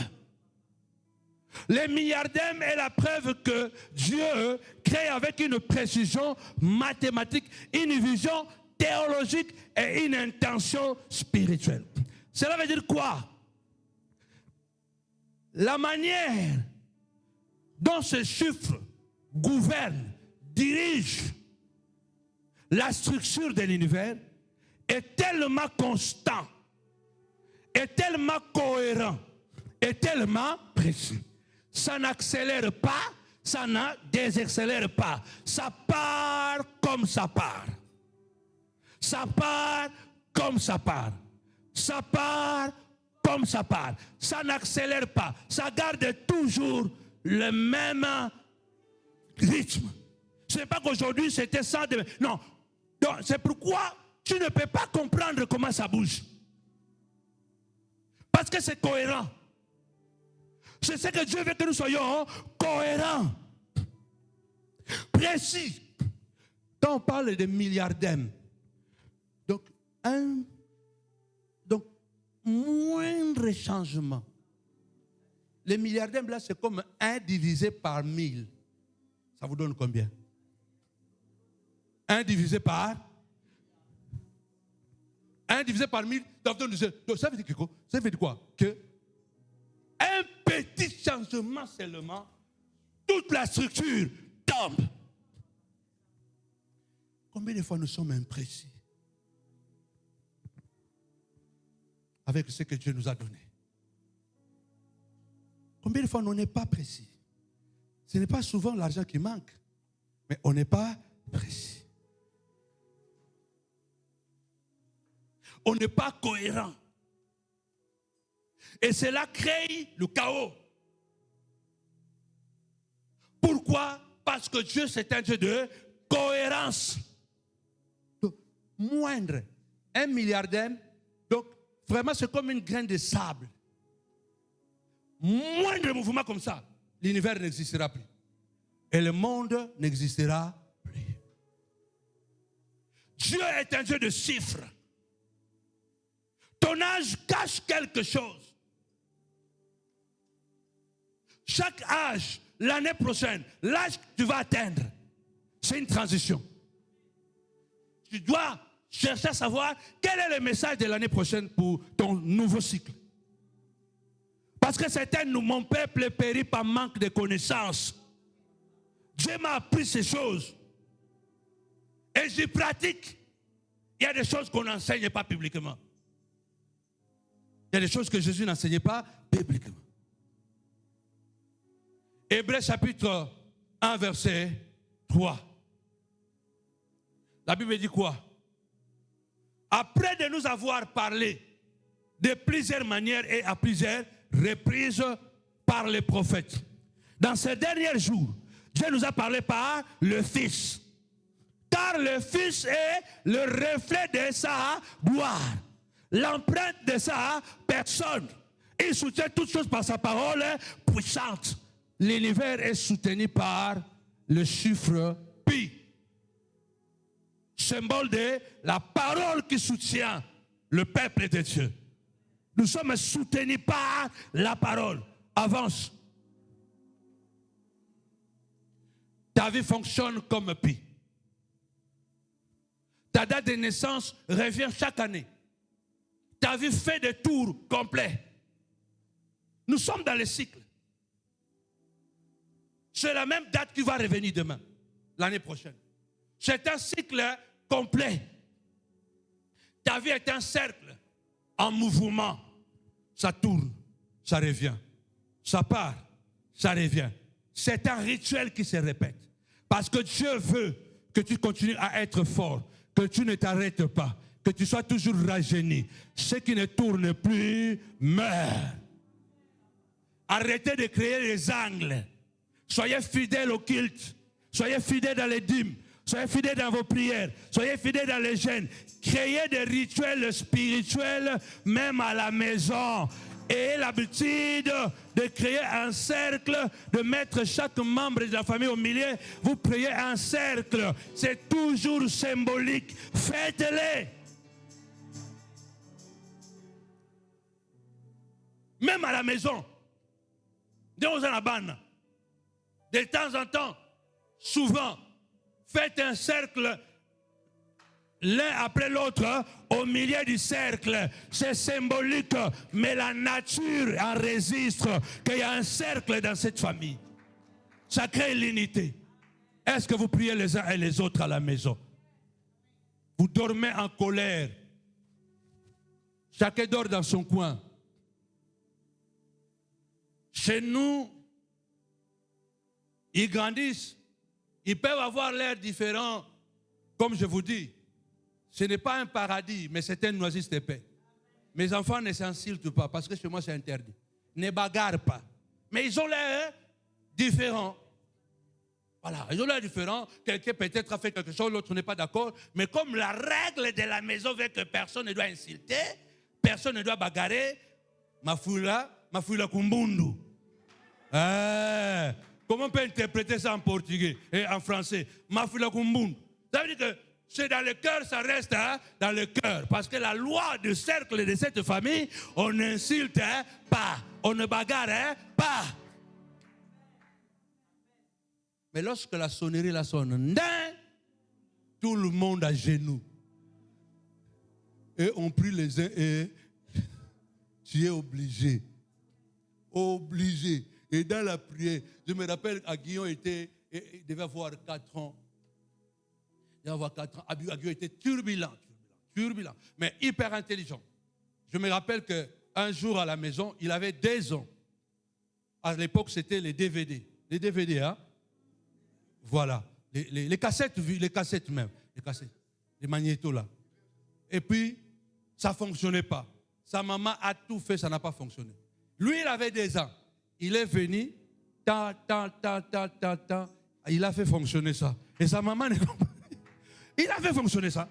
Les milliardaires est la preuve que Dieu crée avec une précision mathématique, une vision théologique et une intention spirituelle. Cela veut dire quoi? La manière dont ces chiffres gouvernent, dirigent la structure de l'univers est tellement constant, est tellement cohérent, est tellement précis. Ça n'accélère pas, ça ne désaccélère pas. Ça part comme ça part. Ça part comme ça part. Ça part comme ça part. Ça n'accélère pas. Ça garde toujours le même rythme. Ce n'est pas qu'aujourd'hui c'était ça. Non. C'est pourquoi tu ne peux pas comprendre comment ça bouge. Parce que c'est cohérent. C'est ce que Dieu veut que nous soyons cohérents, précis. Quand on parle de milliardaires, donc moindre changement. Les milliardaires là, c'est comme 1 divisé par 1000. Ça vous donne combien? 1 divisé par 1 divisé par 1000. Donc ça veut dire quoi? Ça veut dire quoi? Que un petit changement seulement, toute la structure tombe. Combien de fois nous sommes imprécis avec ce que Dieu nous a donné? Combien de fois on n'est pas précis? Ce n'est pas souvent l'argent qui manque, mais on n'est pas précis. On n'est pas cohérent. Et cela crée le chaos. Pourquoi? Parce que Dieu, c'est un Dieu de cohérence. Donc, moindre. 1 milliardaire, donc vraiment c'est comme une graine de sable. Moindre mouvement comme ça, l'univers n'existera plus. Et le monde n'existera plus. Dieu est un Dieu de chiffres. Ton âge cache quelque chose. Chaque âge, l'année prochaine, l'âge que tu vas atteindre, c'est une transition. Tu dois chercher à savoir quel est le message de l'année prochaine pour ton nouveau cycle. Parce que certains, mon peuple périt par manque de connaissances. Dieu m'a appris ces choses. Et j'y pratique. Il y a des choses qu'on n'enseigne pas publiquement. Il y a des choses que Jésus n'enseignait pas publiquement. Hébreux chapitre 1, verset 3. La Bible dit quoi? Après de nous avoir parlé de plusieurs manières et à plusieurs reprises par les prophètes, dans ces derniers jours, Dieu nous a parlé par le Fils. Car le Fils est le reflet de sa gloire, l'empreinte de sa personne. Il soutient toutes choses par sa parole puissante. L'univers est soutenu par le chiffre pi, symbole de la parole qui soutient le peuple de Dieu. Nous sommes soutenus par la parole. Avance. Ta vie fonctionne comme pi. Ta date de naissance revient chaque année. Ta vie fait des tours complets. Nous sommes dans le cycle. C'est la même date qui va revenir demain, l'année prochaine. C'est un cycle complet. Ta vie est un cercle en mouvement. Ça tourne, ça revient. Ça part, ça revient. C'est un rituel qui se répète. Parce que Dieu veut que tu continues à être fort, que tu ne t'arrêtes pas, que tu sois toujours rajeuni. Ce qui ne tourne plus meurt. Arrêtez de créer les angles. Soyez fidèles au culte. Soyez fidèles dans les dîmes. Soyez fidèles dans vos prières. Soyez fidèles dans les jeûnes. Créez des rituels spirituels même à la maison. Ayez l'habitude de créer un cercle, de mettre chaque membre de la famille au milieu. Vous priez un cercle. C'est toujours symbolique. Faites-les. Même à la maison. De temps en temps, souvent, faites un cercle l'un après l'autre au milieu du cercle. C'est symbolique, mais la nature enregistre qu'il y a un cercle dans cette famille. Ça crée l'unité. Est-ce que vous priez les uns et les autres à la maison? Vous dormez en colère. Chacun dort dans son coin. Chez nous, ils grandissent. Ils peuvent avoir l'air différent. Comme je vous dis, ce n'est pas un paradis, mais c'est un oasis de paix. Mes enfants ne s'insultent pas parce que chez moi c'est interdit. Ne bagarrent pas. Mais ils ont l'air différents. Voilà, ils ont l'air différents. Quelqu'un peut-être a fait quelque chose, l'autre n'est pas d'accord. Mais comme la règle de la maison veut que personne ne doit insulter, personne ne doit bagarrer, mafula kumbundu. Comment on peut interpréter ça en portugais et en français? Mafula kumbundu. Ça veut dire que c'est dans le cœur, ça reste dans le cœur. Parce que la loi du cercle de cette famille, on n'insulte pas, on ne bagarre pas. Mais lorsque la sonnerie la sonne, tout le monde à genoux. Et on prie les uns et tu es obligé. Obligé. Et dans la prière, je me rappelle, Guillaume il devait avoir 4 ans. Il devait avoir 4 ans. Guillaume était turbulent. Mais hyper intelligent. Je me rappelle qu'un jour à la maison, il avait 2 ans. À l'époque, c'était les DVD. Les DVD, hein? Voilà. Les cassettes même. Les cassettes. Les magnétos là. Et puis, ça ne fonctionnait pas. Sa maman a tout fait, ça n'a pas fonctionné. Lui, il avait 2 ans. Il est venu, il a fait fonctionner ça. Et sa maman, il a fait fonctionner ça.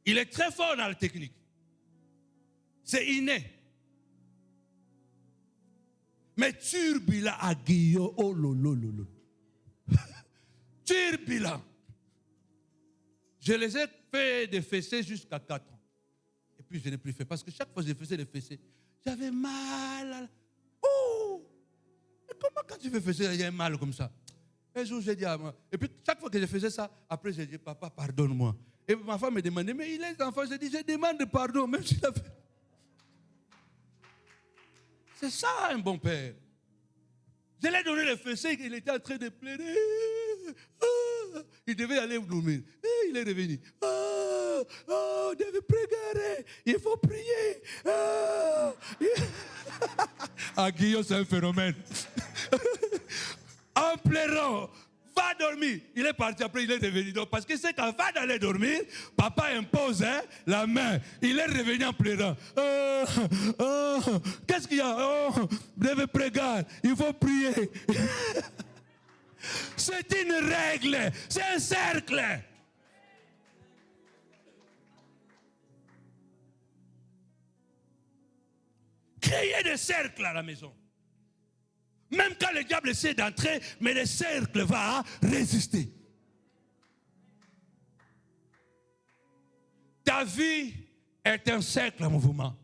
Il est très fort dans la technique. C'est inné. Mais turbulent à Guillaume, oh lolo. Turbulent. Je les ai fait des fessées jusqu'à 4 ans. Et puis je n'ai plus fait. Parce que chaque fois que je faisais des fessées, j'avais mal. Oh! Et comment quand tu fais fessées, il y a mal comme ça? Un jour, j'ai dit à moi. Et puis chaque fois que je faisais ça, après j'ai dit, papa, pardonne-moi. Et ma femme me demandait, mais il est enfant. J'ai dit, je demande pardon, même s'il a fait. C'est ça un bon père. Je lui ai donné le fessé, il était en train de pleurer. Il devait aller dormir. Et il est revenu. On devait prier. Il faut prier. Guillaume, c'est un phénomène. En pleurant, va dormir. Il est parti, après il est revenu. Donc, parce que c'est qu'avant d'aller dormir, papa impose la main. Il est revenu en pleurant. Qu'est-ce qu'il y a? Vous devez prier, il faut prier. C'est une règle, c'est un cercle. Créez des cercles à la maison. Même quand le diable essaie d'entrer, mais le cercle va résister. Ta vie est un cercle en mouvement.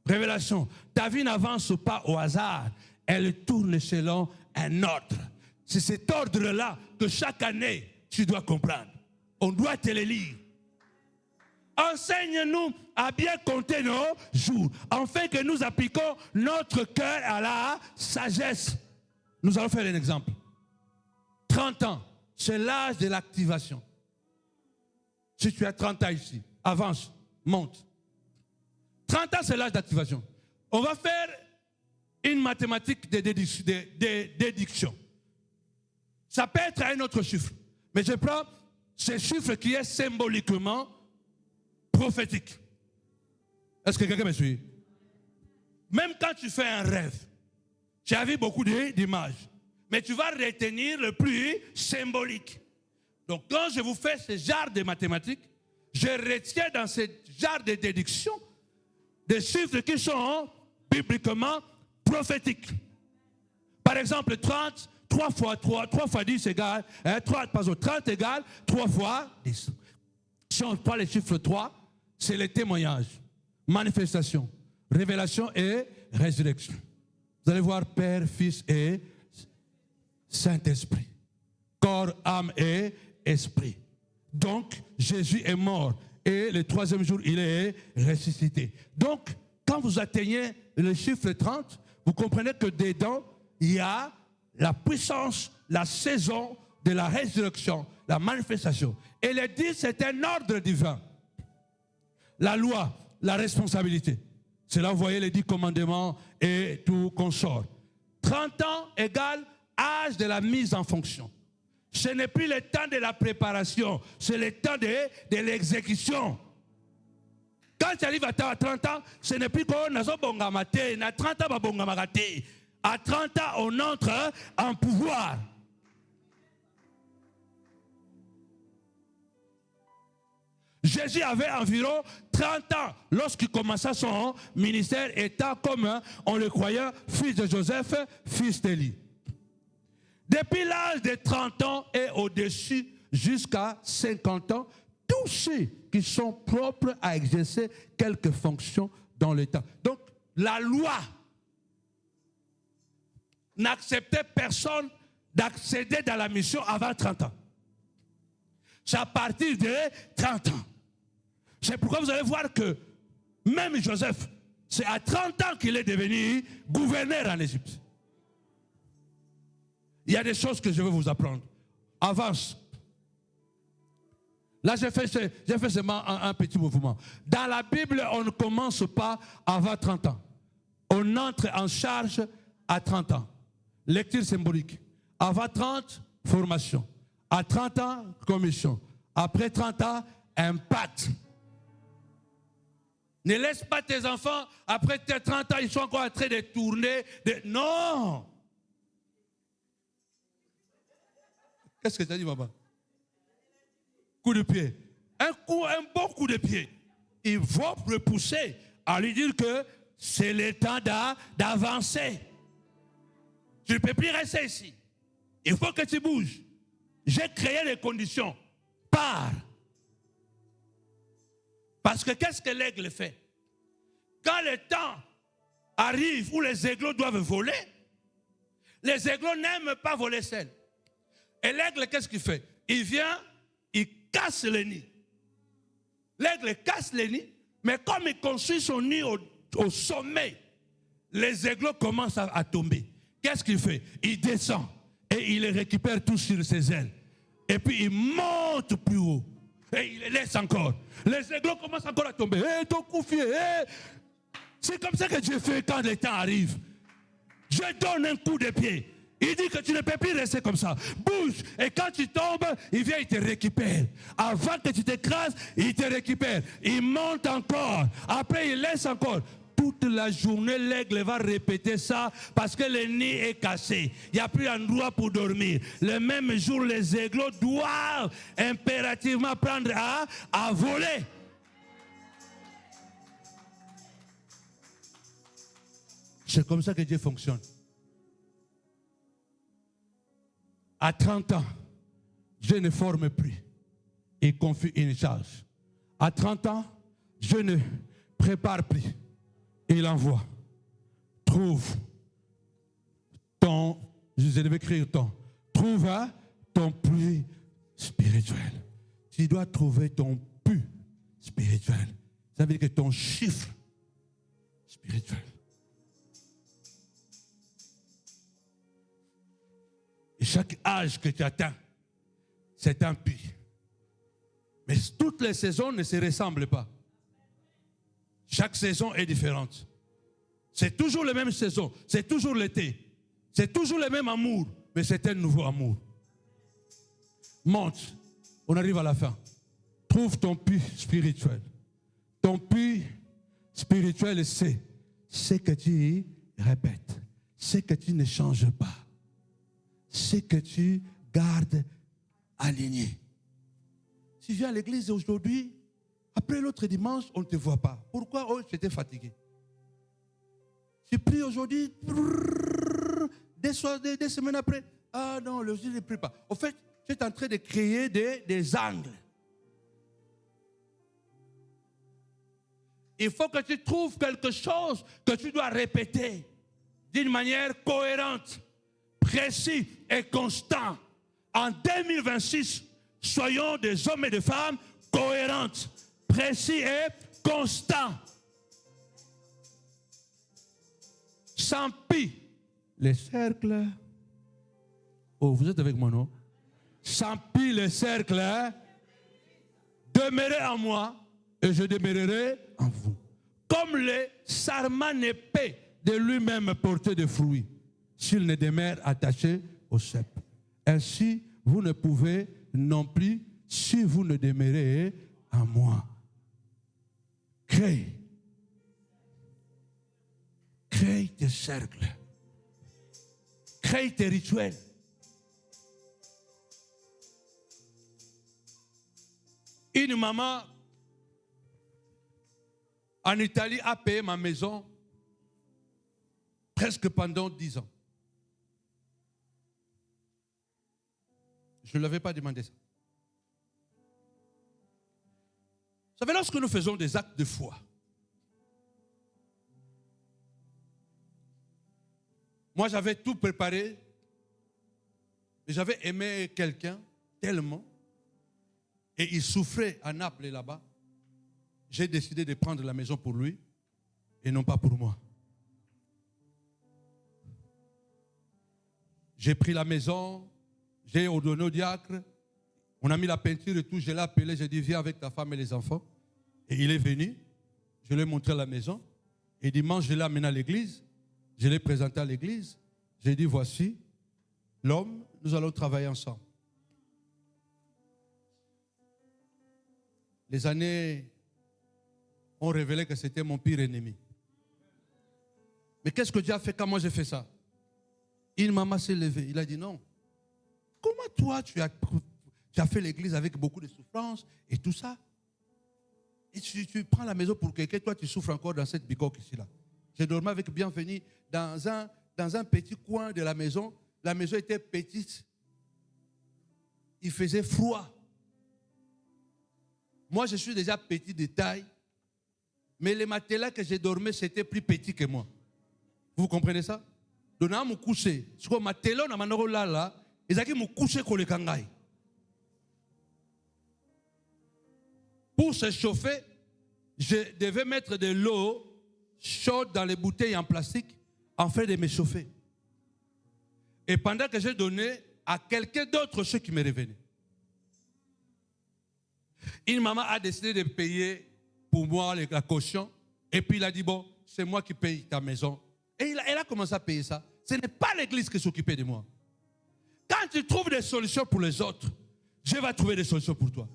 Révélation. Ta vie n'avance pas au hasard. Elle tourne selon un ordre. C'est cet ordre-là que chaque année, tu dois comprendre. On doit te le lire. Enseigne-nous à bien compter nos jours, afin que nous appliquions notre cœur à la sagesse. Nous allons faire un exemple. 30 ans, c'est l'âge de l'activation. Si tu as 30 ans ici, avance, monte. 30 ans, c'est l'âge d'activation. On va faire une mathématique de déduction. Ça peut être un autre chiffre, mais je prends ce chiffre qui est symboliquement prophétique. Est-ce que quelqu'un me suit? Même quand tu fais un rêve, tu as vu beaucoup d'images, mais tu vas retenir le plus symbolique. Donc quand je vous fais ce genre de mathématiques, je retiens dans ce genre de déduction des chiffres qui sont bibliquement prophétiques. Par exemple, 30, 3 fois 3, 3 fois 10 égale, 30 égale 3 fois 10. Si on prend le chiffre 3, c'est le témoignage, manifestation, Révélation et résurrection. Vous allez voir Père, Fils et Saint-Esprit. Corps, âme et esprit. Donc, Jésus est mort et le troisième jour, il est ressuscité. Donc, quand vous atteignez le chiffre 30, vous comprenez que dedans, il y a la puissance, la saison de la résurrection, la manifestation. Et le 10, c'est un ordre divin. La loi, la responsabilité. C'est là, vous voyez les 10 commandements et tout consort. 30 ans égale âge de la mise en fonction. Ce n'est plus le temps de la préparation, c'est le temps de l'exécution. Quand tu arrives à 30 ans, ce n'est plus qu'on a bongamate, à 30 ans, bongamate. À 30 ans, on entre en pouvoir. Jésus avait environ 30 ans lorsqu'il commença son ministère, étant comme on le croyait, fils de Joseph, fils d'Élie. Depuis l'âge de 30 ans et au-dessus jusqu'à 50 ans, tous ceux qui sont propres à exercer quelques fonctions dans l'État. Donc, la loi n'acceptait personne d'accéder dans la mission avant 30 ans. C'est à partir de 30 ans. C'est pourquoi vous allez voir que même Joseph, c'est à 30 ans qu'il est devenu gouverneur en Égypte. Il y a des choses que je veux vous apprendre. Avance. Là, j'ai fait seulement un petit mouvement. Dans la Bible, on ne commence pas avant 30 ans. On entre en charge à 30 ans. Lecture symbolique. Avant 30, formation. À 30 ans, commission. Après 30 ans, impact. Ne laisse pas tes enfants, après 30 ans, ils sont encore en train de tourner. Non! Qu'est-ce que tu as dit, maman? Coup de pied. Un bon coup de pied. Il va le pousser à lui dire que c'est le temps d'avancer. Tu ne peux plus rester ici. Il faut que tu bouges. J'ai créé les conditions. Pars. Parce que qu'est-ce que l'aigle fait? Quand le temps arrive où les aiglots doivent voler, les aiglots n'aiment pas voler seuls. Et l'aigle, qu'est-ce qu'il fait? Il vient, il casse le nid. L'aigle casse le nid, mais comme il construit son nid au sommet, les aiglots commencent à tomber. Qu'est-ce qu'il fait? Il descend et il les récupère tous sur ses ailes. Et puis il monte plus haut. Et il les laisse encore. Les aiglots commencent encore à tomber. Ton coufier, c'est comme ça que Dieu fait quand le temps arrive. Je donne un coup de pied. Il dit que tu ne peux plus rester comme ça. Bouge. Et quand tu tombes, il vient, il te récupère. Avant que tu t'écrases, il te récupère. Il monte encore. Après, il laisse encore. Toute la journée, l'aigle va répéter ça parce que le nid est cassé. Il n'y a plus d'endroit pour dormir. Le même jour, les aiglots doivent impérativement prendre à voler. C'est comme ça que Dieu fonctionne. À 30 ans, Dieu ne forme plus. Il confie une charge. À 30 ans, Dieu ne prépare plus. Il envoie. Trouve ton, je devais écrire trouve ton puits spirituel. Tu dois trouver ton puits spirituel. Ça veut dire que ton chiffre spirituel. Et chaque âge que tu atteins, c'est un puits. Mais toutes les saisons ne se ressemblent pas. Chaque saison est différente. C'est toujours la même saison. C'est toujours l'été. C'est toujours le même amour. Mais c'est un nouveau amour. Monte. On arrive à la fin. Trouve ton puits spirituel. Ton puits spirituel, c'est ce que tu répètes. Ce que tu ne changes pas. Ce que tu gardes aligné. Si je viens à l'église aujourd'hui, après l'autre dimanche, on ne te voit pas. Pourquoi? Oh, j'étais fatigué. Je prie aujourd'hui, des semaines après. Ah non, le jour ne prie pas. En fait, tu es en train de créer des angles. il faut que tu trouves quelque chose que tu dois répéter d'une manière cohérente, précise et constante. En 2026, soyons des hommes et des femmes cohérentes, précis et constants. Sans pis. Les cercles. Oh, vous êtes avec moi, non? Sans pis les cercles, hein? Demeurez en moi et je demeurerai En vous. comme le sarment épais de lui-même porté de fruits, s'il ne demeure attaché au cep. Ainsi, vous ne pouvez non plus si vous ne demeurez en moi. Crée. Crée tes cercles. Crée tes rituels. Une maman en Italie a payé ma maison presque pendant 10 ans. Je ne l'avais pas demandé ça. Vous savez, lorsque nous faisons des actes de foi, moi j'avais tout préparé, et j'avais aimé quelqu'un tellement, et il souffrait à Naples là-bas. J'ai décidé de prendre la maison pour lui et non pas pour moi. J'ai pris la maison, j'ai ordonné au diacre, on a mis la peinture et tout, je l'ai appelé, j'ai dit viens avec ta femme et les enfants. Et il est venu, je lui ai montré la maison, et dimanche je l'ai amené à l'église, je l'ai présenté à l'église, j'ai dit voici l'homme, nous allons travailler ensemble. Les années ont révélé que c'était mon pire ennemi. Mais qu'est-ce que Dieu a fait quand moi j'ai fait ça? Une maman s'est levée, il a dit non. Comment toi tu as fait l'église avec beaucoup de souffrance et tout ça? Et tu prends la maison pour quelqu'un, toi tu souffres encore dans cette bicoque ici-là. J'ai dormi avec Bienvenue dans un petit coin de la maison. La maison était petite. Il faisait froid. Moi, je suis déjà petit de taille. Mais les matelas que j'ai dormi, c'était plus petit que moi. Vous comprenez ça? Donc, on m'a couché. Ce que matelas, on m'a là, ils ont m'a couché pour le kangai. Pour se chauffer, je devais mettre de l'eau chaude dans les bouteilles en plastique afin de me chauffer. Et pendant que j'ai donné à quelqu'un d'autre ce qui me revenait. Une maman a décidé de payer pour moi la caution. Et puis il a dit, bon, c'est moi qui paye ta maison. Et elle a commencé à payer ça. Ce n'est pas l'église qui s'occupait de moi. Quand tu trouves des solutions pour les autres, Dieu va trouver des solutions pour toi.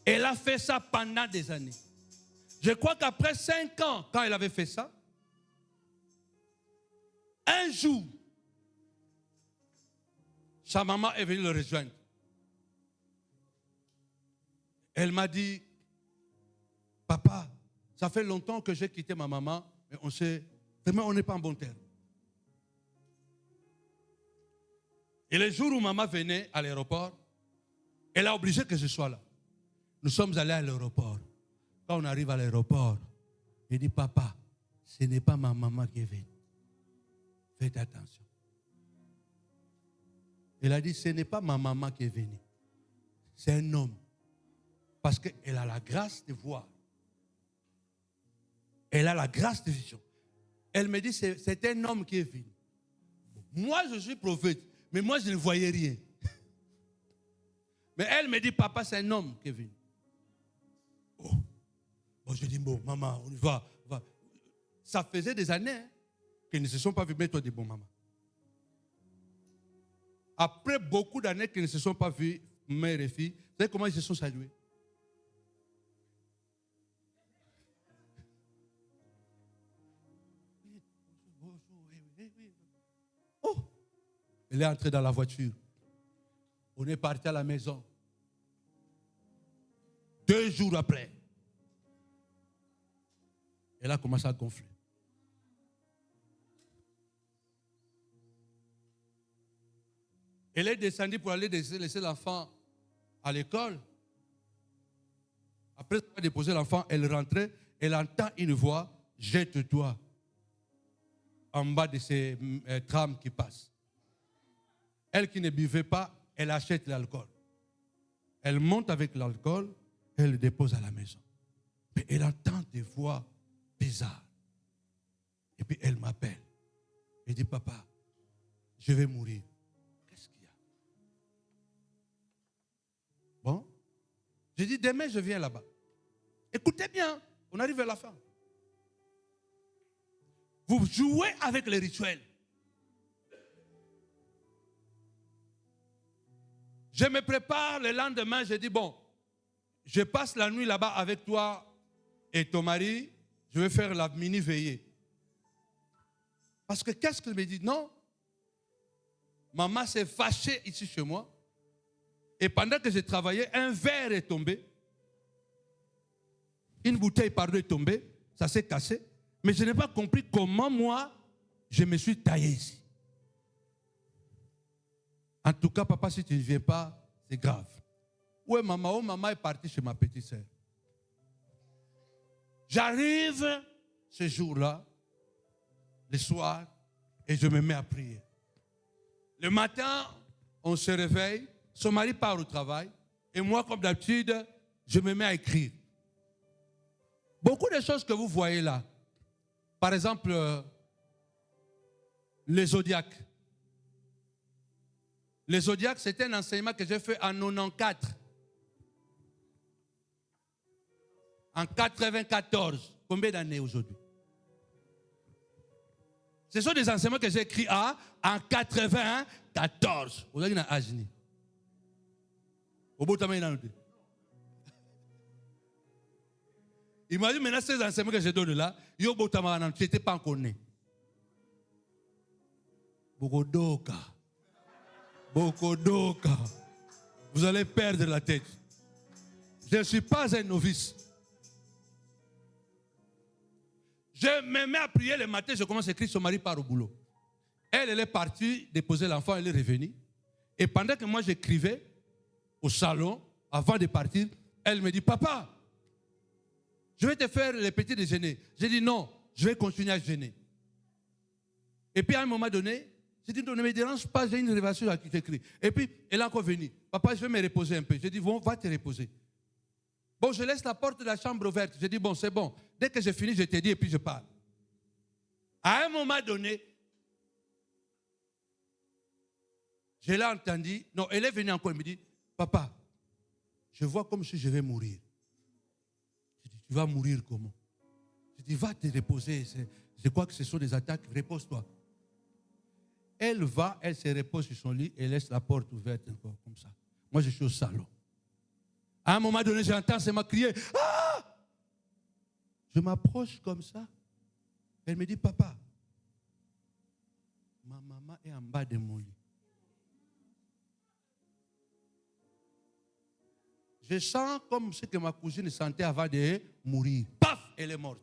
Elle a fait ça pendant des années. Je crois qu'après 5 ans, quand elle avait fait ça, un jour, sa maman est venue le rejoindre. Elle m'a dit, papa, ça fait longtemps que j'ai quitté ma maman, mais on n'est pas en bon terme. Et le jour où maman venait à l'aéroport, elle a obligé que je sois là. Nous sommes allés à l'aéroport. Quand on arrive à l'aéroport, elle dit, papa, ce n'est pas ma maman qui est venue. Faites attention. Elle a dit, ce n'est pas ma maman qui est venue. C'est un homme. Parce qu'elle a la grâce de voir. Elle a la grâce de vision. Elle me dit, c'est un homme qui est venu. Moi, je suis prophète, mais moi, je ne voyais rien. Mais elle me dit, papa, c'est un homme qui est venu. Oh. Bon, je dis, bon, maman, on y va. Ça faisait des années qu'ils ne se sont pas vus mettre des bons mamans. Après beaucoup d'années qu'ils ne se sont pas vus, mère et fille, vous savez comment ils se sont salués? Oh, elle est entrée dans la voiture. On est parti à la maison. 2 jours après, elle a commencé à gonfler. Elle est descendue pour aller laisser l'enfant à l'école. Après avoir déposé l'enfant, elle rentrait, elle entend une voix, jette-toi en bas de ces trams qui passent. Elle qui ne buvait pas, elle achète l'alcool. Elle monte avec l'alcool, elle le dépose à la maison. Mais elle entend des voix bizarres. Et puis elle m'appelle. Elle dit, papa, je vais mourir. Qu'est-ce qu'il y a? Bon, je dis, demain je viens là-bas. Écoutez bien, on arrive à la fin. Vous jouez avec les rituels. Je me prépare le lendemain, je dis, bon, je passe la nuit là-bas avec toi et ton mari, je vais faire la mini-veillée. Parce que qu'est-ce qu'il me dit? Non, maman s'est fâchée ici chez moi. Et pendant que je travaillais, un verre est tombé. Une bouteille, pardon, est tombée. Ça s'est cassé. Mais je n'ai pas compris comment moi, je me suis taillé ici. En tout cas, papa, si tu ne viens pas, c'est grave. Où est maman? Oh, maman est partie chez ma petite sœur. J'arrive ce jour-là, le soir, et je me mets à prier. Le matin, on se réveille, son mari part au travail, et moi, comme d'habitude, je me mets à écrire. Beaucoup de choses que vous voyez là, par exemple, les zodiaques. Les zodiaques, c'est un enseignement que j'ai fait en 94. En 94. Combien d'années aujourd'hui? Ce sont des enseignements que j'ai écrits en 94. Vous avez un Agni. Imagine maintenant ces enseignements que je donne là, tu n'étais pas encore né. Bokodoka. Bokodoka. Vous allez perdre la tête. Je ne suis pas un novice. Je me mets à prier le matin, je commence à écrire, son mari part au boulot. Elle est partie déposer l'enfant, elle est revenue. Et pendant que moi j'écrivais au salon, avant de partir, elle me dit, papa, je vais te faire le petit déjeuner. J'ai dit non, je vais continuer à jeûner. Et puis à un moment donné, j'ai dit non, ne me dérange pas, j'ai une révélation à qui t'écris. Et puis elle est encore venue. Papa, je vais me reposer un peu. J'ai dit bon, va te reposer. Bon, je laisse la porte de la chambre ouverte. J'ai dit bon, c'est bon. Dès que j'ai fini, je te dis et puis je pars. À un moment donné, je l'ai entendu. Non, elle est venue encore. Elle me dit, papa, je vois comme si je vais mourir. Je dis, tu vas mourir comment? Je dis, va te reposer. Je crois que ce sont des attaques. Repose-toi. Elle va, elle se repose sur son lit et laisse la porte ouverte encore comme ça. Moi, je suis au salon. À un moment donné, j'entends, c'est m'a crié. Ah! Je m'approche comme ça. Elle me dit, papa, ma maman est en bas de mon lit. Je sens comme ce que ma cousine sentait avant de mourir. Paf, elle est morte.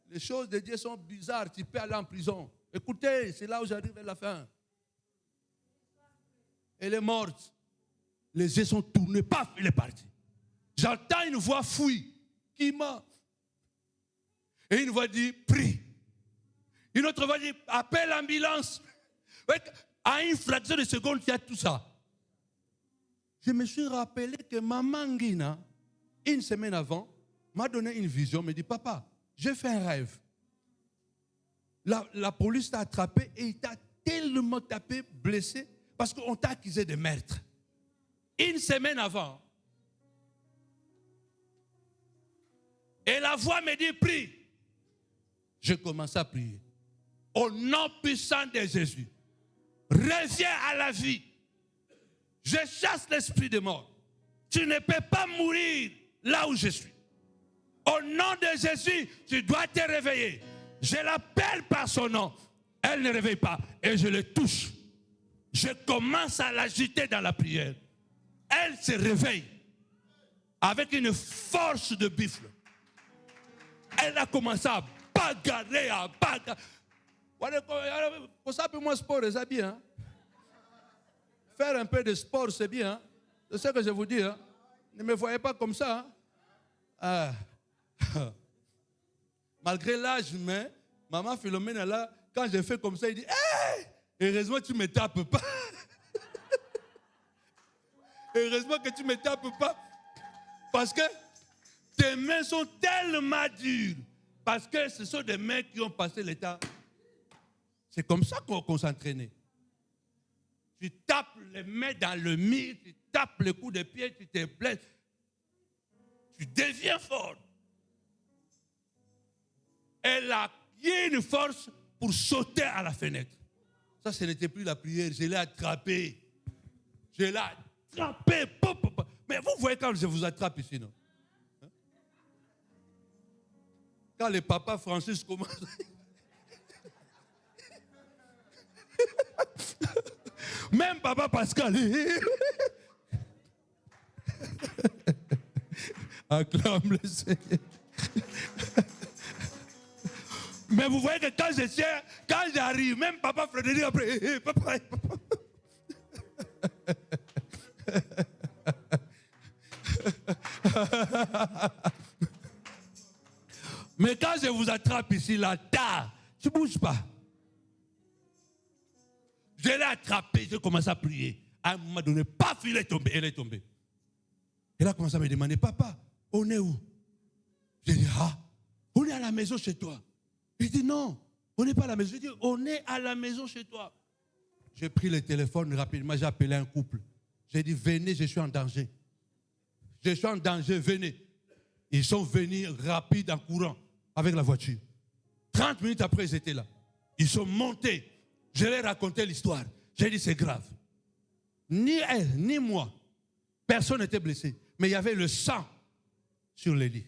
Les choses de Dieu sont bizarres. Tu peux aller en prison. Écoutez, c'est là où j'arrive à la fin. Elle est morte. Les yeux sont tournés. Paf, elle est partie. J'entends une voix fouille qui m'a. Et une voix dit, prie. Une autre voix dit, appelle l'ambulance. À une fraction de seconde, il y a tout ça. Je me suis rappelé que maman Nguina, une semaine avant, m'a donné une vision, me dit, papa, j'ai fait un rêve. La police t'a attrapé et il t'a tellement tapé, blessé, parce qu'on t'a accusé de meurtre. Une semaine avant. Et la voix me dit, prie. Je commence à prier. Au nom puissant de Jésus. Reviens à la vie. Je chasse l'esprit de mort. Tu ne peux pas mourir là où je suis. Au nom de Jésus, tu dois te réveiller. Je l'appelle par son nom. Elle ne réveille pas. Et je le touche. Je commence à l'agiter dans la prière. Elle se réveille avec une force de buffle. Elle a commencé à bagarrer, à bagarrer. Pour ça, pour moi, sport, c'est bien. Faire un peu de sport, c'est bien. Hein? C'est ce que je vous dis. Hein? Ne me voyez pas comme ça. Hein? Ah. Malgré l'âge, mais maman Philomène, là, quand j'ai fait comme ça, il dit hey! Heureusement que tu ne me tapes pas. Heureusement que tu ne me tapes pas. Parce que tes mains sont tellement dures. Parce que ce sont des mains qui ont passé l'état. C'est comme ça qu'on s'entraînait. Tu tapes les mains dans le mur, tu tapes le coup de pied, tu te blesses. Tu deviens fort. Elle a eu une force pour sauter à la fenêtre. Ça, ce n'était plus la prière. Je l'ai attrapé. Je l'ai attrapé. Mais vous voyez quand je vous attrape ici, non? Hein? Quand le papa Francis commence... Même papa Pascal. Acclame le Seigneur. Mais vous voyez que quand j'arrive, même papa Frédéric après, papa. Mais quand je vous attrape ici, là, tu ne bouges pas. Je l'ai attrapé, j'ai commencé à prier. À un moment donné, paf, elle est tombée. Elle a commencé à me demander, papa, on est où? J'ai dit, on est à la maison chez toi. Il dit, non, on n'est pas à la maison. J'ai dit, on est à la maison chez toi. J'ai pris le téléphone rapidement, j'ai appelé un couple. J'ai dit, venez, je suis en danger. Je suis en danger, venez. Ils sont venus rapides en courant avec la voiture. 30 minutes après, ils étaient là. Ils sont montés. Je leur ai raconté l'histoire. J'ai dit, c'est grave. Ni elle, ni moi, personne n'était blessé. Mais il y avait le sang sur les lits.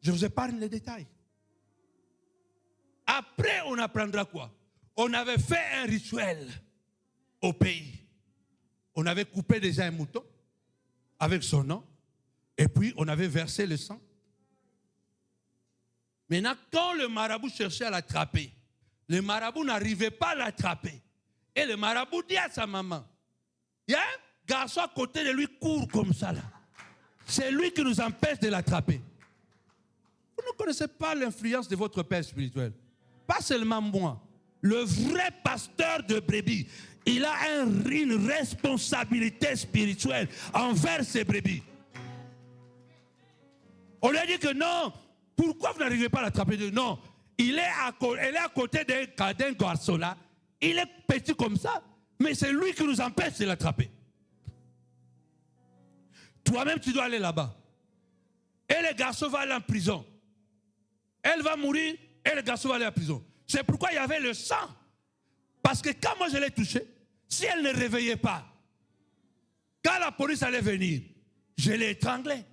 Je vous épargne les détails. Après, on apprendra quoi? On avait fait un rituel au pays. On avait coupé déjà un mouton avec son nom. Et puis, on avait versé le sang. Maintenant, quand le marabout cherchait à l'attraper, le marabout n'arrivait pas à l'attraper. Et le marabout dit à sa maman, il y a un garçon à côté de lui court comme ça là. C'est lui qui nous empêche de l'attraper. Vous ne connaissez pas l'influence de votre père spirituel. Pas seulement moi. Le vrai pasteur de brebis, il a une responsabilité spirituelle envers ses brebis. On lui a dit que non, pourquoi vous n'arrivez pas à l'attraper? Non, elle est à côté d'un garçon là. Il est petit comme ça, mais c'est lui qui nous empêche de l'attraper. Toi-même, tu dois aller là-bas. Et le garçon va aller en prison. Elle va mourir et le garçon va aller en prison. C'est pourquoi il y avait le sang. Parce que quand moi je l'ai touché, si elle ne réveillait pas, quand la police allait venir, je l'ai étranglé.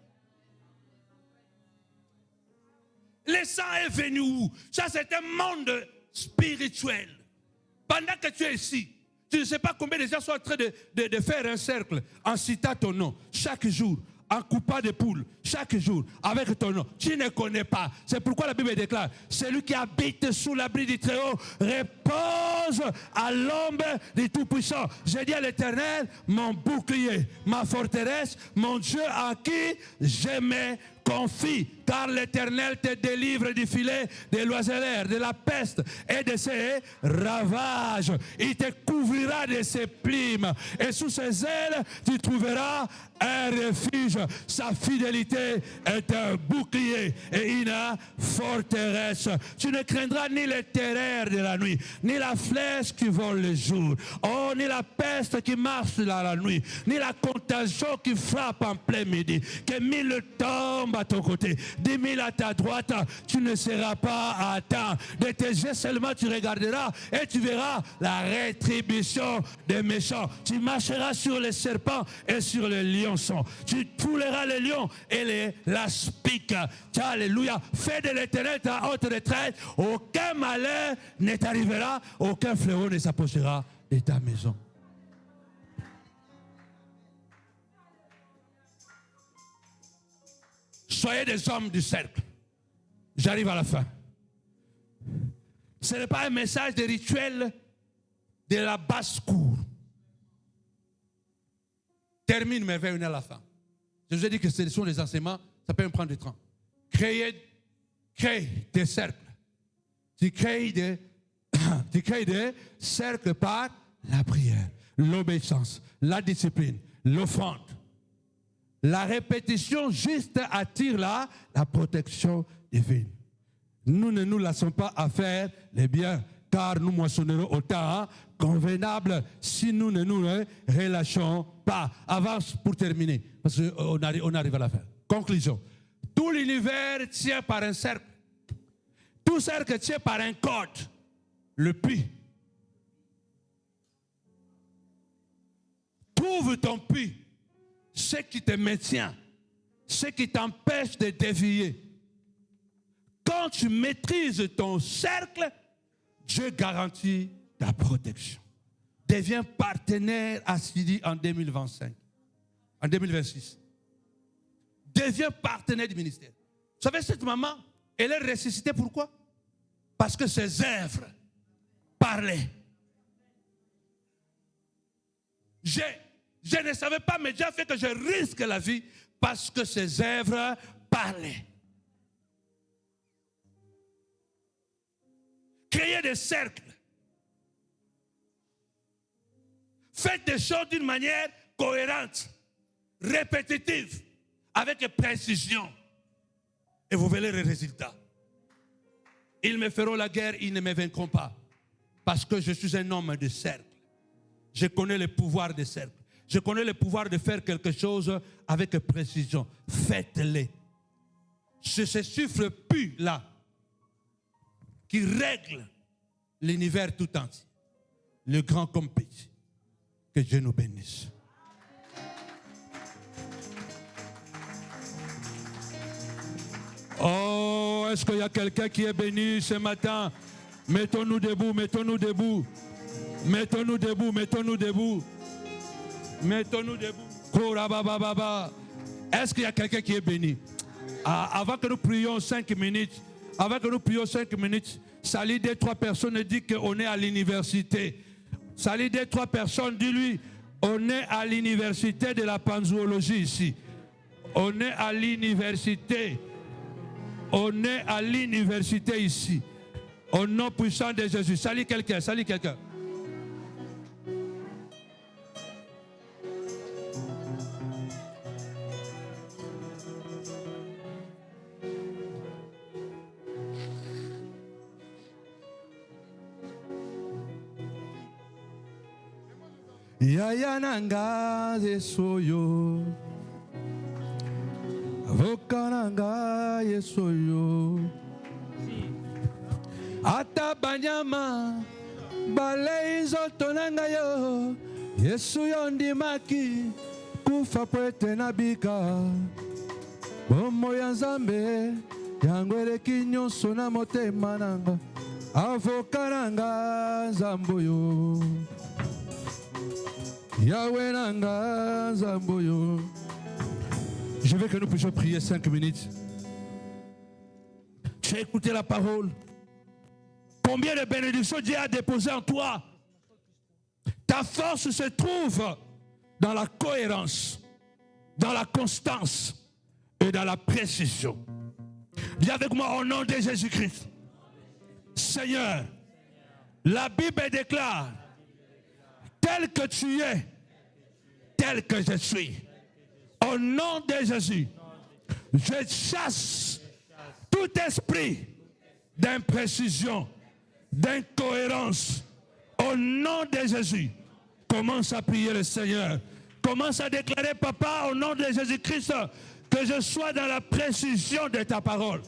Le sang est venu où? Ça, c'est un monde spirituel. Pendant que tu es ici, tu ne sais pas combien de gens sont en train de faire un cercle en citant ton nom chaque jour, en coupant des poules chaque jour avec ton nom. Tu ne connais pas. C'est pourquoi la Bible déclare, celui qui habite sous l'abri du Très-Haut repose à l'ombre du Tout-Puissant. J'ai dit à l'Éternel, mon bouclier, ma forteresse, mon Dieu en qui je me confie, car l'Éternel te délivre du filet des l'oiseleur, de la peste et de ses ravages. Il te couvrira de ses plumes et sous ses ailes tu trouveras un refuge. Sa fidélité est un bouclier et une forteresse. Tu ne craindras ni les terreurs de la nuit, ni la flèche qui vole le jour, oh, ni la peste qui marche dans la nuit, ni la contagion qui frappe en plein midi. Que 1000 tombent à ton côté, 10 000 à ta droite, tu ne seras pas atteint. De tes yeux seulement tu regarderas et tu verras la rétribution des méchants. Tu marcheras sur les serpents et sur les lionçons. Tu fouleras les lions et l'aspic. Alléluia. Fais de l'Éternel ta haute retraite. Aucun malheur ne t'arrivera, aucun fléau ne s'approchera de ta maison. Soyez des hommes du cercle. J'arrive à la fin. Ce n'est pas un message de rituel de la basse-cour. Termine, mais venez à la fin. Je vous ai dit que ce sont des enseignements, ça peut me prendre du temps. Crée des cercles. Tu crées des cercles par la prière, l'obéissance, la discipline, l'offrande. La répétition juste attire la protection divine. Nous ne nous laissons pas à faire les biens, car nous moissonnerons au temps convenable si nous ne nous relâchons pas. Avance pour terminer, parce qu'on arrive à la fin. Conclusion. Tout l'univers tient par un cercle. Tout cercle tient par un code. Le puits. Trouve ton puits. Ce qui te maintient. Ce qui t'empêche de dévier. Quand tu maîtrises ton cercle, Dieu garantit ta protection. Deviens partenaire assidu en 2025. En 2026. Deviens partenaire du ministère. Vous savez, cette maman, elle est ressuscitée. Pourquoi? Parce que ses œuvres parlaient. Je ne savais pas, mais Dieu a fait que je risque la vie parce que ses œuvres parlaient. Créez des cercles. Faites des choses d'une manière cohérente, répétitive, avec précision. Et vous verrez les résultats. Ils me feront la guerre, ils ne me vaincront pas. Parce que je suis un homme de cercle. Je connais le pouvoir des cercles. Je connais le pouvoir de faire quelque chose avec précision. Faites-le. C'est ce chiffre pu là qui règle l'univers tout entier. Le grand comme petit. Que Dieu nous bénisse. Oh, est-ce qu'il y a quelqu'un qui est béni ce matin? Mettons-nous debout, mettons-nous debout. Mettons-nous debout, mettons-nous debout. Mettons-nous debout. Est-ce qu'il y a quelqu'un qui est béni? Avant que nous prions 5 minutes, salut 2-3 personnes et dit qu'on est à l'université. Salut 2-3 personnes, dis-lui, on est à l'université de la panzoologie ici. On est à l'université. On est à l'université ici. Au nom puissant de Jésus. Salut quelqu'un, salut quelqu'un. Yaya nanga yesoyo, avoka nanga yesoyo, ata banyama balei nzoto nanga yo, Yesu yo ndimaki kufa pwete nabika, bomo ya Nzambe yango eleki nyonso na motema nanga, avoka nanga Nzambe yo. Yahweh nanga Zamboyo. Je veux que nous puissions prier 5 minutes. Tu as écouté la parole. Combien de bénédictions Dieu a déposées en toi? Ta force se trouve dans la cohérence, dans la constance et dans la précision. Dis avec moi au nom de Jésus-Christ. Seigneur, la Bible déclare, tel que tu es, tel que je suis. Au nom de Jésus, je chasse tout esprit d'imprécision, d'incohérence. Au nom de Jésus, commence à prier le Seigneur. Commence à déclarer, Papa, au nom de Jésus-Christ, que je sois dans la précision de ta parole.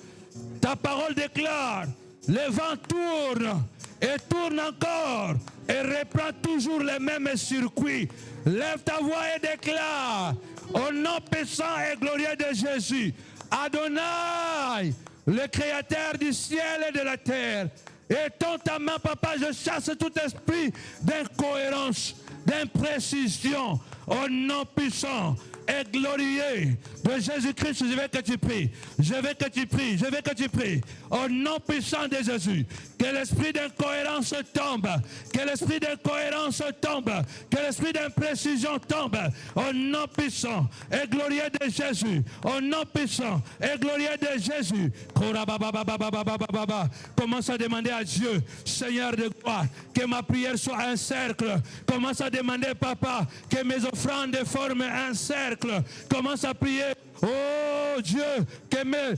Ta parole déclare, le vent tourne et tourne encore et reprend toujours les mêmes circuits. Lève ta voix et déclare au nom puissant et glorieux de Jésus, Adonai, le créateur du ciel et de la terre. Étends ta main, Papa, je chasse tout esprit d'incohérence, d'imprécision. au nom puissant et glorieux de Jésus-Christ, je veux que tu pries. Je veux que tu pries. Je veux que tu pries. Au nom puissant de Jésus, que l'esprit d'incohérence tombe. Que l'esprit d'incohérence tombe. Que l'esprit d'imprécision tombe. Au nom puissant et glorieux de Jésus. Au nom puissant et glorieux de Jésus. Commence à demander à Dieu, Seigneur de gloire, que ma prière soit un cercle. Commence à demander, Papa, que mes offrandes forment un cercle. Commence à prier. Oh Dieu, que mes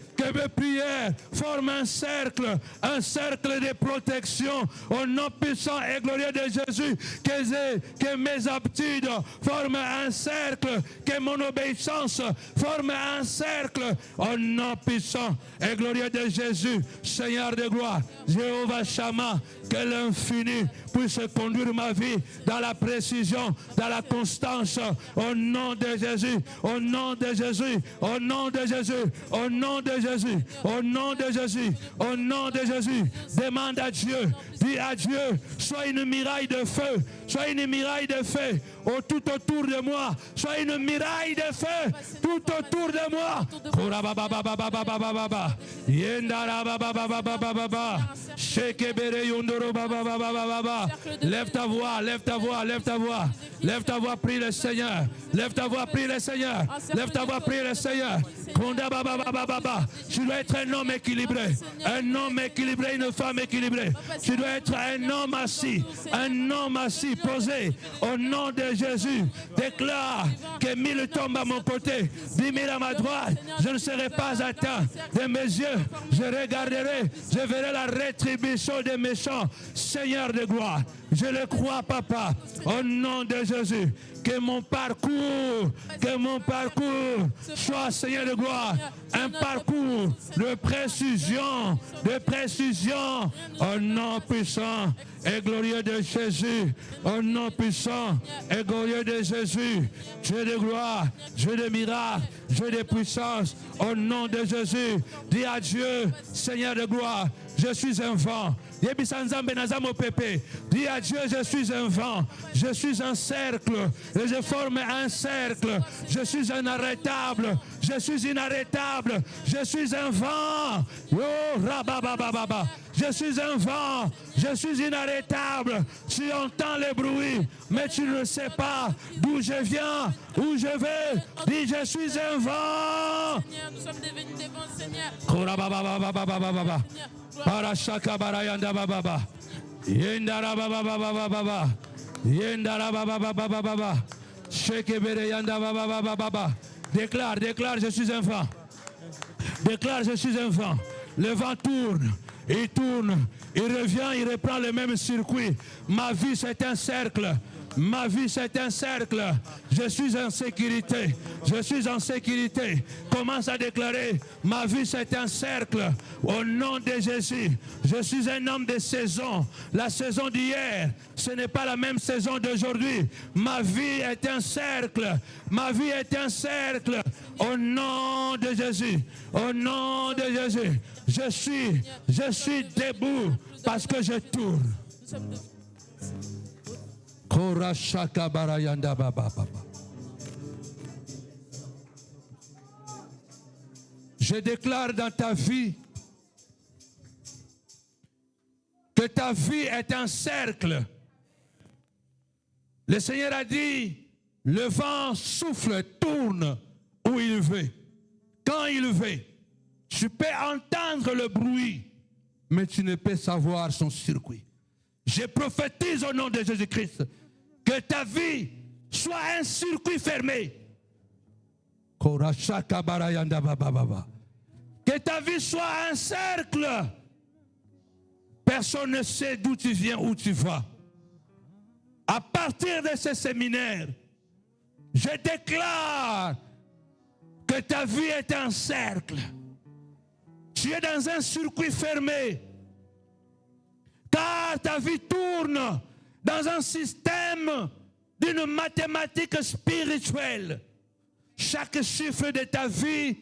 prières forment un cercle de protection au nom puissant et glorieux de Jésus. Que mes aptitudes forment un cercle, que mon obéissance forme un cercle au nom puissant et glorieux de Jésus. Seigneur de gloire, Jéhovah Shammah, que l'infini puisse conduire ma vie dans la précision, dans la constance, au nom de Jésus, au nom de Jésus, au nom de Jésus, au nom de Jésus, au nom de Jésus, au nom de Jésus. Demande à Dieu, dis à Dieu, sois une muraille de feu, sois une muraille de feu tout autour de moi, sois une muraille de feu tout autour de moi. Lève ta voix, lève ta voix, lève ta voix. Lève ta voix, prie le Seigneur. Lève ta voix, prie le Seigneur. Lève ta voix, prie le Seigneur. Tu dois être un homme équilibré. Un homme équilibré, une femme équilibrée. Tu dois être un homme assis posé. Au nom de Jésus, déclare que 1000 tombent à mon côté, 10 000 à ma droite. Je ne serai pas atteint. De mes yeux, je regarderai, je verrai la rétribution des méchants. Seigneur de gloire, je le crois, Papa, au nom de Jésus. Que mon parcours soit, Seigneur de gloire, un parcours de précision, au nom puissant et glorieux de Jésus, au nom puissant et glorieux de Jésus, Dieu de gloire, Dieu de miracles, Dieu de puissance, au nom de Jésus. Dis à Dieu, Seigneur de gloire, je suis un vent. Dis à Dieu, je suis un vent, je suis un cercle, et je forme un cercle, je suis inarrêtable, je suis inarrêtable, je suis un vent. Oh, rababababa. Je suis un vent, je suis inarrêtable. Tu entends le bruit, mais tu ne sais pas d'où je viens, où je vais. Dis, je suis un vent. Nous sommes devenus des vents, Seigneur. Parashaka barayanda baba. Yendara baba. Yendara baba. Shekebere yanda baba. Déclare, je suis un vent. Déclare, je suis un vent. Le vent tourne, il tourne, il revient, il reprend le même circuit. Ma vie, c'est un cercle. Ma vie, c'est un cercle. Je suis en sécurité. Je suis en sécurité. Commence à déclarer, ma vie, c'est un cercle. Au nom de Jésus, je suis un homme de saison. La saison d'hier, ce n'est pas la même saison d'aujourd'hui. Ma vie est un cercle. Ma vie est un cercle. Au nom de Jésus. Au nom de Jésus. Je suis debout parce que je tourne. Je déclare dans ta vie que ta vie est un cercle. Le Seigneur a dit, le vent souffle, tourne où il veut, quand il veut. Tu peux entendre le bruit, mais tu ne peux savoir son circuit. Je prophétise au nom de Jésus-Christ que ta vie soit un circuit fermé. Que ta vie soit un cercle. Personne ne sait d'où tu viens, où tu vas. À partir de ce séminaire, je déclare que ta vie est un cercle. Tu es dans un circuit fermé. Car ta vie tourne dans un système d'une mathématique spirituelle. Chaque chiffre de ta vie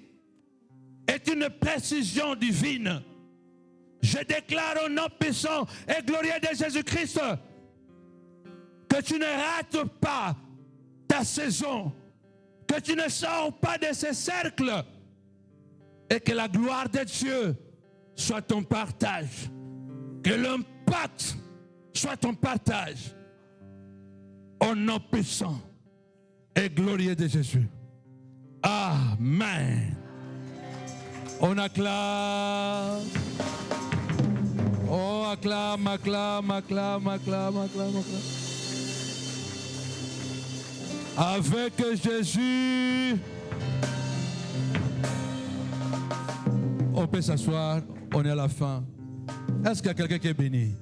est une précision divine. Je déclare au nom puissant et glorieux de Jésus-Christ que tu ne rates pas ta saison, que tu ne sors pas de ces cercles et que la gloire de Dieu soit ton partage, que l'impact soit ton partage au nom puissant et glorieux de Jésus. Amen. On acclame. Oh, acclame, acclame, acclame, acclame, acclame, acclame. Avec Jésus, on peut s'asseoir, on est à la fin. Est-ce qu'il y a quelqu'un qui est béni?